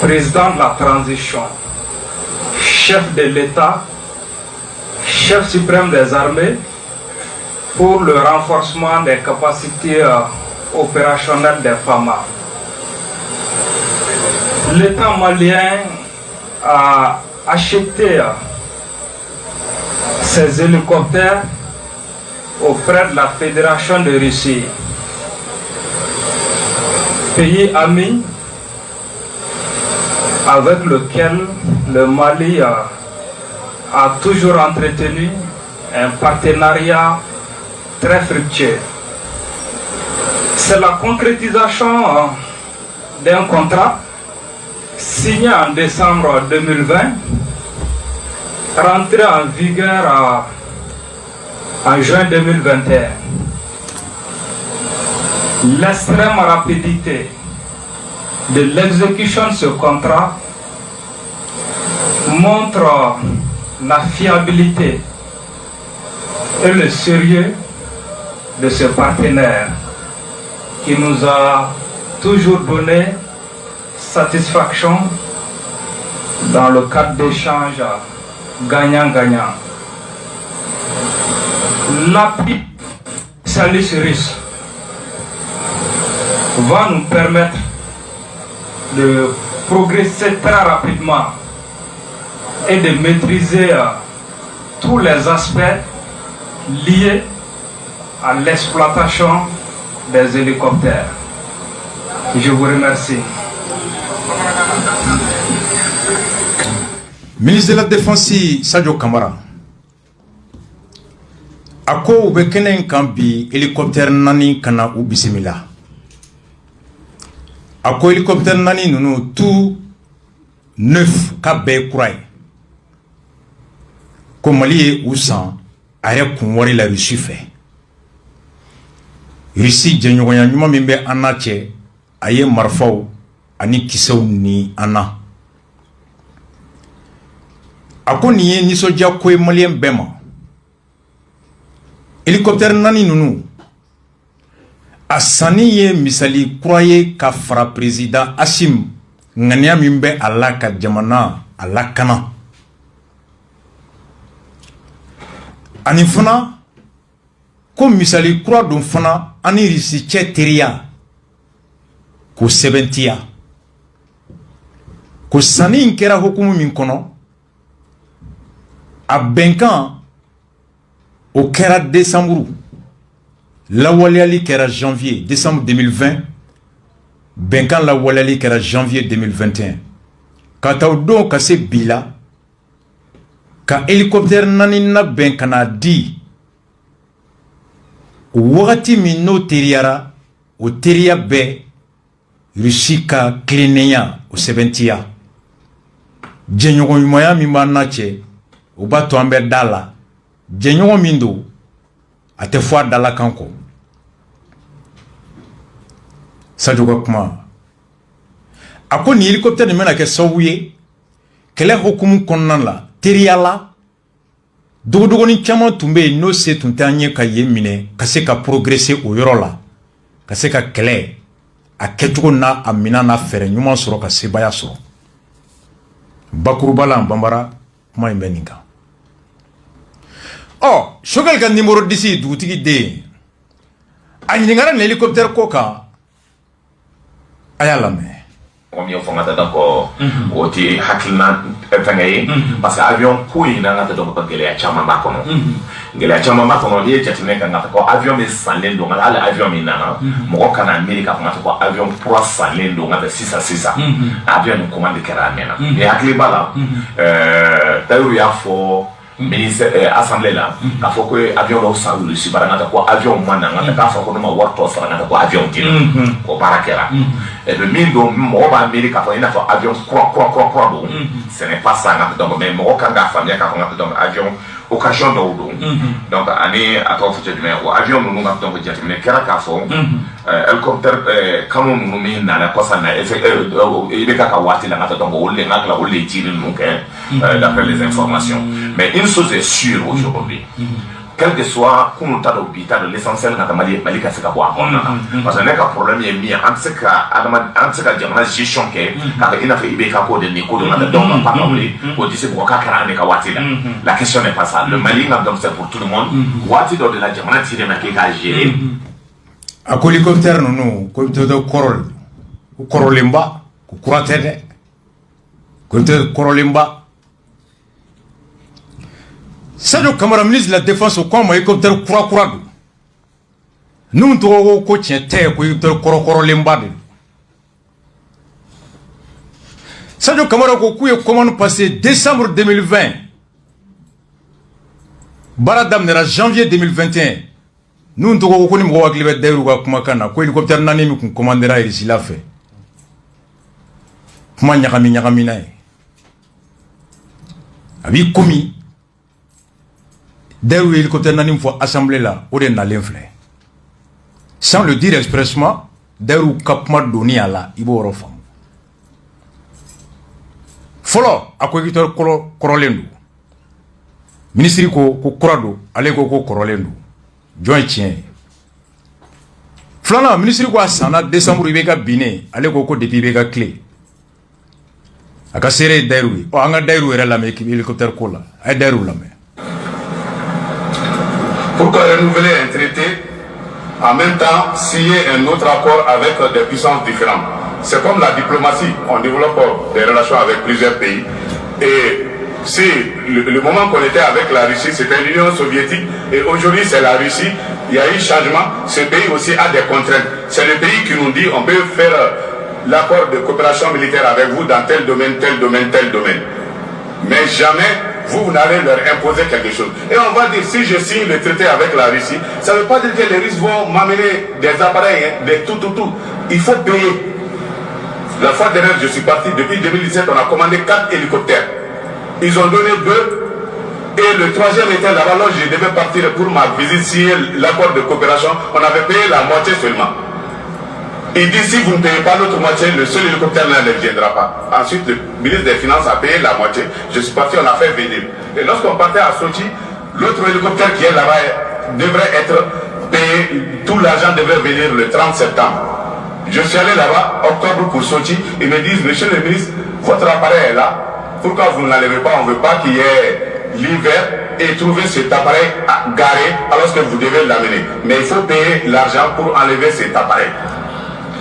président de la transition, chef de l'État, chef suprême des armées, pour le renforcement des capacités opérationnelles des FAMA. L'État malien a acheté ces hélicoptères auprès de la Fédération de Russie, pays ami avec lequel le Mali a toujours entretenu un partenariat très fructueux. C'est la concrétisation d'un contrat signé en décembre 2020, rentré en vigueur en juin 2021. L'extrême rapidité de l'exécution de ce contrat montre la fiabilité et le sérieux de ce partenaire qui nous a toujours donné satisfaction dans le cadre d'échanges gagnant-gagnant. L'appui spécialiste russe va nous permettre de progresser très rapidement et de maîtriser tous les aspects liés à l'exploitation des hélicoptères. Je vous remercie. Ministre de la Défense Sadio Kamara ako ube kenen kambi hélicoptère nani kana u bisimila ako hélicoptère nani nunu tout neuf ka be kurai ko Mali ye usan are kun wari la Russie fait Russie jenyogonya nyuma min be anache aye marfaw ani kisew ni ana ako niye nisodia ko Malien bema hélicoptère nani nunu asani ye misali croyé ka fara président Assimi ngania min be ala ka jamana ala kana ani fana ko misali croix dun fana ani risi cheteria ko sebentia ko sani inkera hukumu min kono a benkan au kera décembre la waliali kera janvier décembre 2020 benkan la waliali kera janvier 2021 kata do kase bila ka hélicoptère nani na benkana di wakati min no teriara o teria be Rusika klineya o sebentia jenyogo yumaya mi manache o bato ambe dala jenyogo mindo ate fwa dala kanko Sadio Kuma a ko ni hélicoptère ni mena ke sabuye kele hukumu konna la teriala dogo ni chama tumbe no se tuntanye ka yemine ka se ka progresser o yoro la ka se ka kele a ketugo na amina na fere nyuma soro ka se baya soro bakurubala bambara kuma imbeninga oh shogal kan numéro 10 dutigi de anyingara na hélicoptère koka ayala me comme yo fongata donc oti hakilna fengaye parce que avion pouy na ngata donc ba gele chama makono gele chama makono lié chatine kan ngata ko avion me salen do ngala avion me nana mo kana america ngata ko avion pro salen do ngata 6 à 6 avion no commande kera mena et hakli bala tayu ya fo ministre assemblée là ka fo ko avion do sa lu si baranga ko avion mana ngata ka fo ko no warto sa ngata ko avion tin ko barakera et le mine do mo ba america fo ina fo avion croix do ce n'est pas ça ngata donc mais mo ka ga famia ka ngata donc avion occasion do donc ani ato fo du mais avion no ngata donc jati mais kera ka fo hélicoptère kamo no mi na la cosa na ibe ka wati la ngata donc o le ngata o le tiri no ke d'après les informations mais une chose est sûre aujourd'hui quel que soit comment t'as l'hôpital l'essentiel quand mali ka se ka boire parce que le problème est mis en ce cas diamana gestion ke ka ina fait ibe ka ko de ni ko de na donc pas parler au dit c'est pourquoi ka ne ka wati là la question n'est pas ça le Mali donc c'est pour tout le monde wati de la diamana tirer na ke ka gérer a ko hélicoptère non ko to korolemba ko kuratede ko to korolemba Sadio Kamara ministre de la défense au comme hélicoptère kura nous to ko tiente ko hélicoptère koro lemba de Sadio Kamara ko ku commande passé décembre 2020 baradam nera janvier 2021 nous to ko ni mo waklibe dairu ga kuma kana ko hélicoptère nani mi kun commandera ici la fait kuma nyakami na abi komi D'ailleurs, hélicoptère n'a pas assemblé là, on est dans l'inflé. Sans le dire expressement, d'ailleurs, capma donné à la, il va au refond. Follow, à quoi qu'il corolendo. Ministre ko corado, allez ko corolendo. Joint tien. Flana, ministre ko asana décembre ibeka biné, allez ko depuis ibeka clé. Aka seré d'ailleurs, o anga d'ailleurs era la me hélicoptère ko la, ay d'ailleurs la me. Pourquoi renouveler un traité en même temps signer un autre accord avec des puissances différentes? C'est comme la diplomatie, on développe des relations avec plusieurs pays. Et si le moment qu'on était avec la Russie, c'était l'Union soviétique, et aujourd'hui c'est la Russie, il y a eu changement, ce pays aussi a des contraintes. C'est le pays qui nous dit on peut faire l'accord de coopération militaire avec vous dans tel domaine, tel domaine, tel domaine. Mais jamais vous n'allez leur imposer quelque chose. Et on va dire, si je signe le traité avec la Russie, ça ne veut pas dire que les Russes vont m'amener des appareils, des tout. Il faut payer. La fois dernière, je suis parti, depuis 2017, on a commandé 4 hélicoptères. Ils ont donné 2. Et le 3e était là-bas, là, je devais partir pour ma visite, signer l'accord de coopération. On avait payé la moitié seulement. Il dit, si vous ne payez pas l'autre moitié, le seul hélicoptère ne viendra pas. Ensuite, le ministre des Finances a payé la moitié. Je suis parti, on a fait venir. Et lorsqu'on partait à Sochi, l'autre hélicoptère qui est là-bas devrait être payé. Tout l'argent devrait venir le 30 septembre. Je suis allé là-bas, octobre pour Sochi. Ils me disent, monsieur le ministre, votre appareil est là. Pourquoi vous ne l'enlevez pas? On ne veut pas qu'il y ait l'hiver et trouver cet appareil garé alors que vous devez l'amener. Mais il faut payer l'argent pour enlever cet appareil.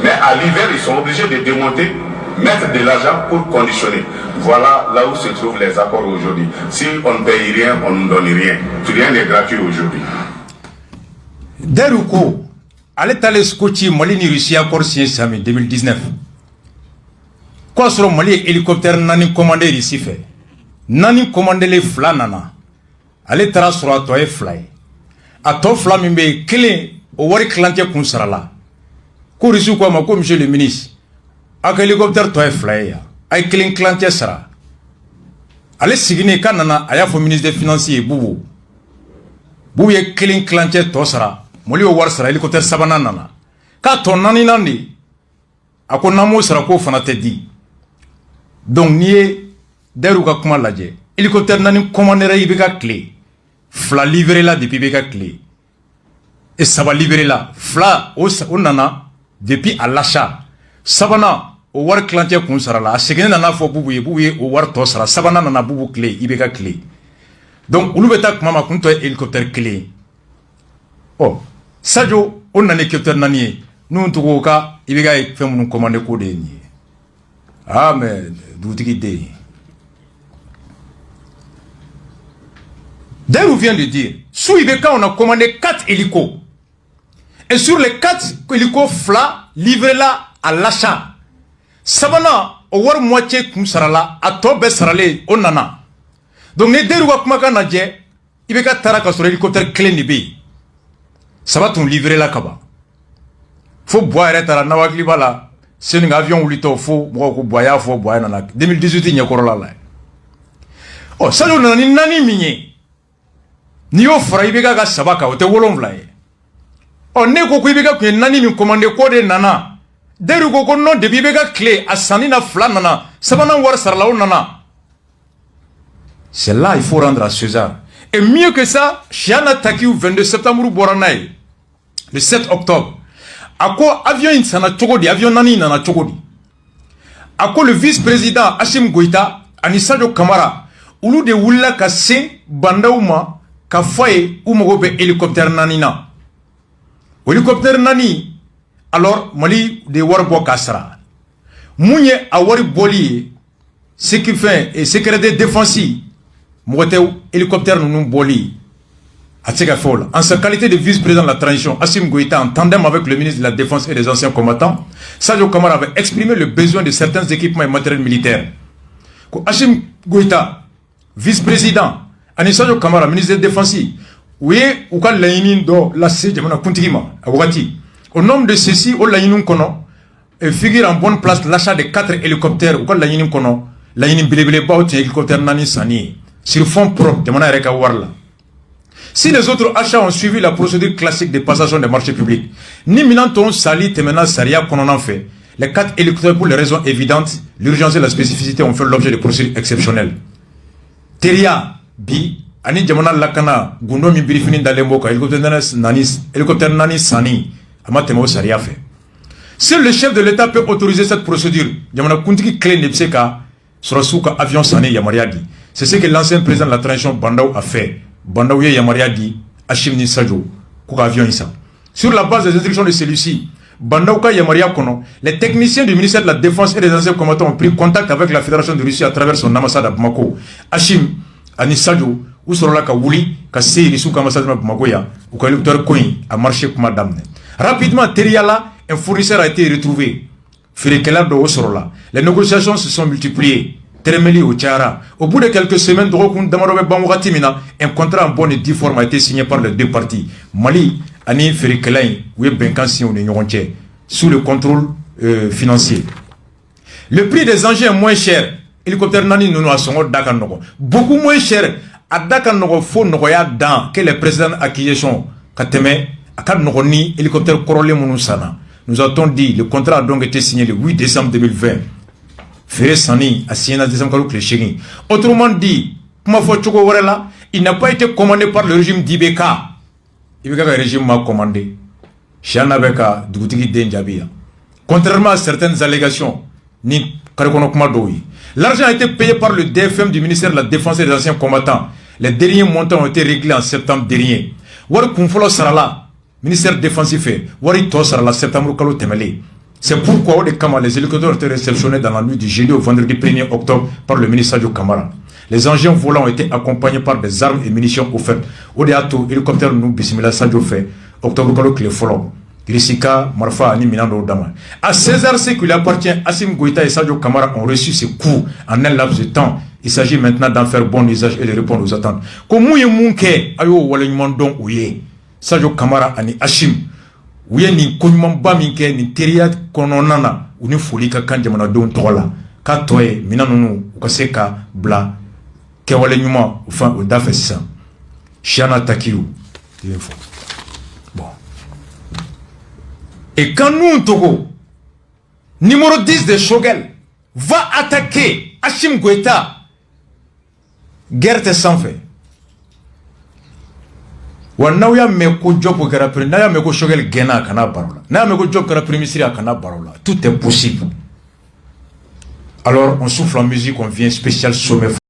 Mais à l'hiver, ils sont obligés de démonter, mettre de l'argent pour conditionner. Voilà là où se trouvent les accords aujourd'hui. Si on ne paye rien, on ne donne rien. Rien n'est gratuit aujourd'hui. Deruko, allez t'aller scotcher Mali ni Russie accord signé Sami 2019. Quoi sur Mali hélicoptère nani commandé ici fait. Nani commandé les flanana. Allez t'aller sur toi et fly. A toi flamimbe clé au wari clantier kunsarala. Kourisu quoi ma monsieur le ministre. A hélicoptère toi et fly. Ay clean clantier sara. Allez signer kanana aya fo ministre des finances boubou. Boubou ye clean clantier toi sara. Moli o war sara hélicoptère sabana nana. Ka ton nani nandi. Ako namo sara ko fana te di. donc n'i ye d'ailleurs ka kuma lajɛ hélicoptère nani commandera i bɛ ka tile fila livré la depuis i bɛ ka tile et saba livré la fila o nana depuis à l'achat sabanan o wari kilancɛ kun sara la a seginne nana fɔ bubu ye o wari tɔ sara sabanan nana bubu tile i bɛ ka tile donc olu bɛ taa kuma ma kun tɔ ye hélicoptère kelen ɔ Sadio o nana hélicoptère nani ye n'u tɔgɔ ka i bɛ ka fɛn minnu commandé ko de ye nin ye ah mais dugutigi den D'ailleurs, vient de dire, sous Ibeka, on a commandé 4 hélicos. Et sur les 4 hélicos, fla, livré là à l'achat. Sabana, au war moitié kumsarala, à tobe sarale, on nana. Donc, les deux wakumaka nadje, Ibeka taraka sur l'hélicoptère clé nibi. Ça va ton livrer là kaba. Faut boire à la nawakliba là. C'est un avion ou l'ito, faut boire, faut boire nana. 2018, il y a encore là. Oh, ça, on a une nani minier. Ni yo fara i bɛ ka sabaka o tɛ 7 ye ɔ ne ko i bɛ ka kun ye 4 min commandé ko de nana Deru ko non depuis i bɛ ka tile a sanni na 2 nana 3nan wari sarala o nana. C'est là il faut rendre à César. Et mieux que ça, Chiana Takiou 22 septembre bɔra n'a ye le 7 octobre a ko avion in sana cogo di avion nani nana cogo di a ko le vice-président Assimi Goïta ani Sadio Kamara olu de wulila ka se bandaw ma ka foye ou mogo be hélicoptère nani na hélicoptère nani alors Mali de warbo kasra munye a wari boli ce qui fait et sécurité défensive mogote hélicoptère nunu boli a tsega fola en sa qualité de vice-président de la transition Assimi Goïta en tandem avec le ministre de la Défense et des anciens combattants Sadio Kamara avait exprimé le besoin de certains équipements et matériels militaires. Assimi Goïta vice-président ani Sadio Kamara ministre de la Défense oui ou ka laɲini do la se jamana kuntigi ma a wagati au nom de ceci o laɲini kono et figure en bonne place l'achat de 4 hélicoptères ou ka laɲini kono laɲini belebeleba o tun hélicoptère nani sani sur fond propre jamana yɛrɛ ka wari la. Si les autres achats ont suivi la procédure classique de passation des marchés publics ni minan tɔw sali tɛmɛna sariya kɔnɔna fɛ les 4 hélicoptères pour les raisons évidentes l'urgence et la spécificité ont fait l'objet de procédures exceptionnelles. Teria bi ani jamana lakana gundo mi birifini dalembo ka hélicoptère nani sani ama temo sariya fait. Seul le chef de l'État peut autoriser cette procédure. Jamana kuntiki clé nebseka surasuka avion sani yamariadi. C'est ce que l'ancien président de la transition Bandaou a fait. Bandaou ye yamariadi Assimi Sadio kuka avion isa. Sur la base des instructions de celui-ci, Bandaou ka yamaria kono, les techniciens du ministère de la Défense et des anciens combattants ont pris contact avec la Fédération de Russie à travers son ambassade à Bamako. Assimi ani Sadio ou sorola ka wuli ka seri sous ambassade à Bamako ya ou ka hélicoptère coin a marché kuma damne. Rapidement Teriala un fournisseur a été retrouvé. Firekela do sorola. Les négociations se sont multipliées. Teremeli au Tchara. Au bout de quelques semaines, un contrat en bonne et due forme a été signé par les deux parties. Mali, Ani Ferikelain, ou Benkansi ou Nyonche, sous le contrôle financier. Le prix des engins est moins cher. Hélicoptère Nani Nounou à son Dakanogo. Beaucoup moins cher. À Dakanogo, faut Nogoya dans que les présidents acquisition Kateme, Akanogoni, hélicoptère Korole Mounoussana. Nous avons dit, le contrat a donc été signé le 8 décembre 2020. Ferré Sani a signé en décembre le Chéri. Autrement dit, il n'a pas été commandé par le régime d'Ibeka. Ibeka le régime m'a commandé. Beka Doutigi Denjabia. Contrairement à certaines allégations, ni l'argent a été payé par le DFM du ministère de la Défense et des anciens combattants. Les derniers montants ont été réglés en septembre dernier. War Kumfolo Sarala, ministère défensif, Wari To Sarala, septembre Kalo Temele. C'est pourquoi les hélicoptères ont été réceptionnés dans la nuit du jeudi au vendredi 1er octobre par le ministre Sadio Kamara. Les engins volants ont été accompagnés par des armes et munitions offertes. Au déato, hélicoptère nous Bismillah Sadio fait octobre Kalo Klefolo. Grisika, Marfa, Ani Minando Dama. À César, ce qui lui appartient, Assimi Goïta et Sadio Kamara ont reçu ces coups en un laps de temps. Il s'agit maintenant d'en faire bon usage et de répondre aux attentes. Comme Mouye Mounke, Ayo Walenymandon Ouye, Sadio Kamara, Ani Assimi. Ouye ni konyumamba minke ni teria kononana uni folika kan jamana don tola ka toye minanunu ukaseka bla ke wale nyuma enfin au dafe ça Chiana Takiou bon et quand nous Togo numéro 10 de Shogel va attaquer Assimi Goïta. Guerre te sans fait. Wanawya meko job kera pre na ya meko shogel gena kana barola. Na meko job kera prémisiri kana barola. Tout est possible. Alors on souffle en musique, on vient spécial sommet.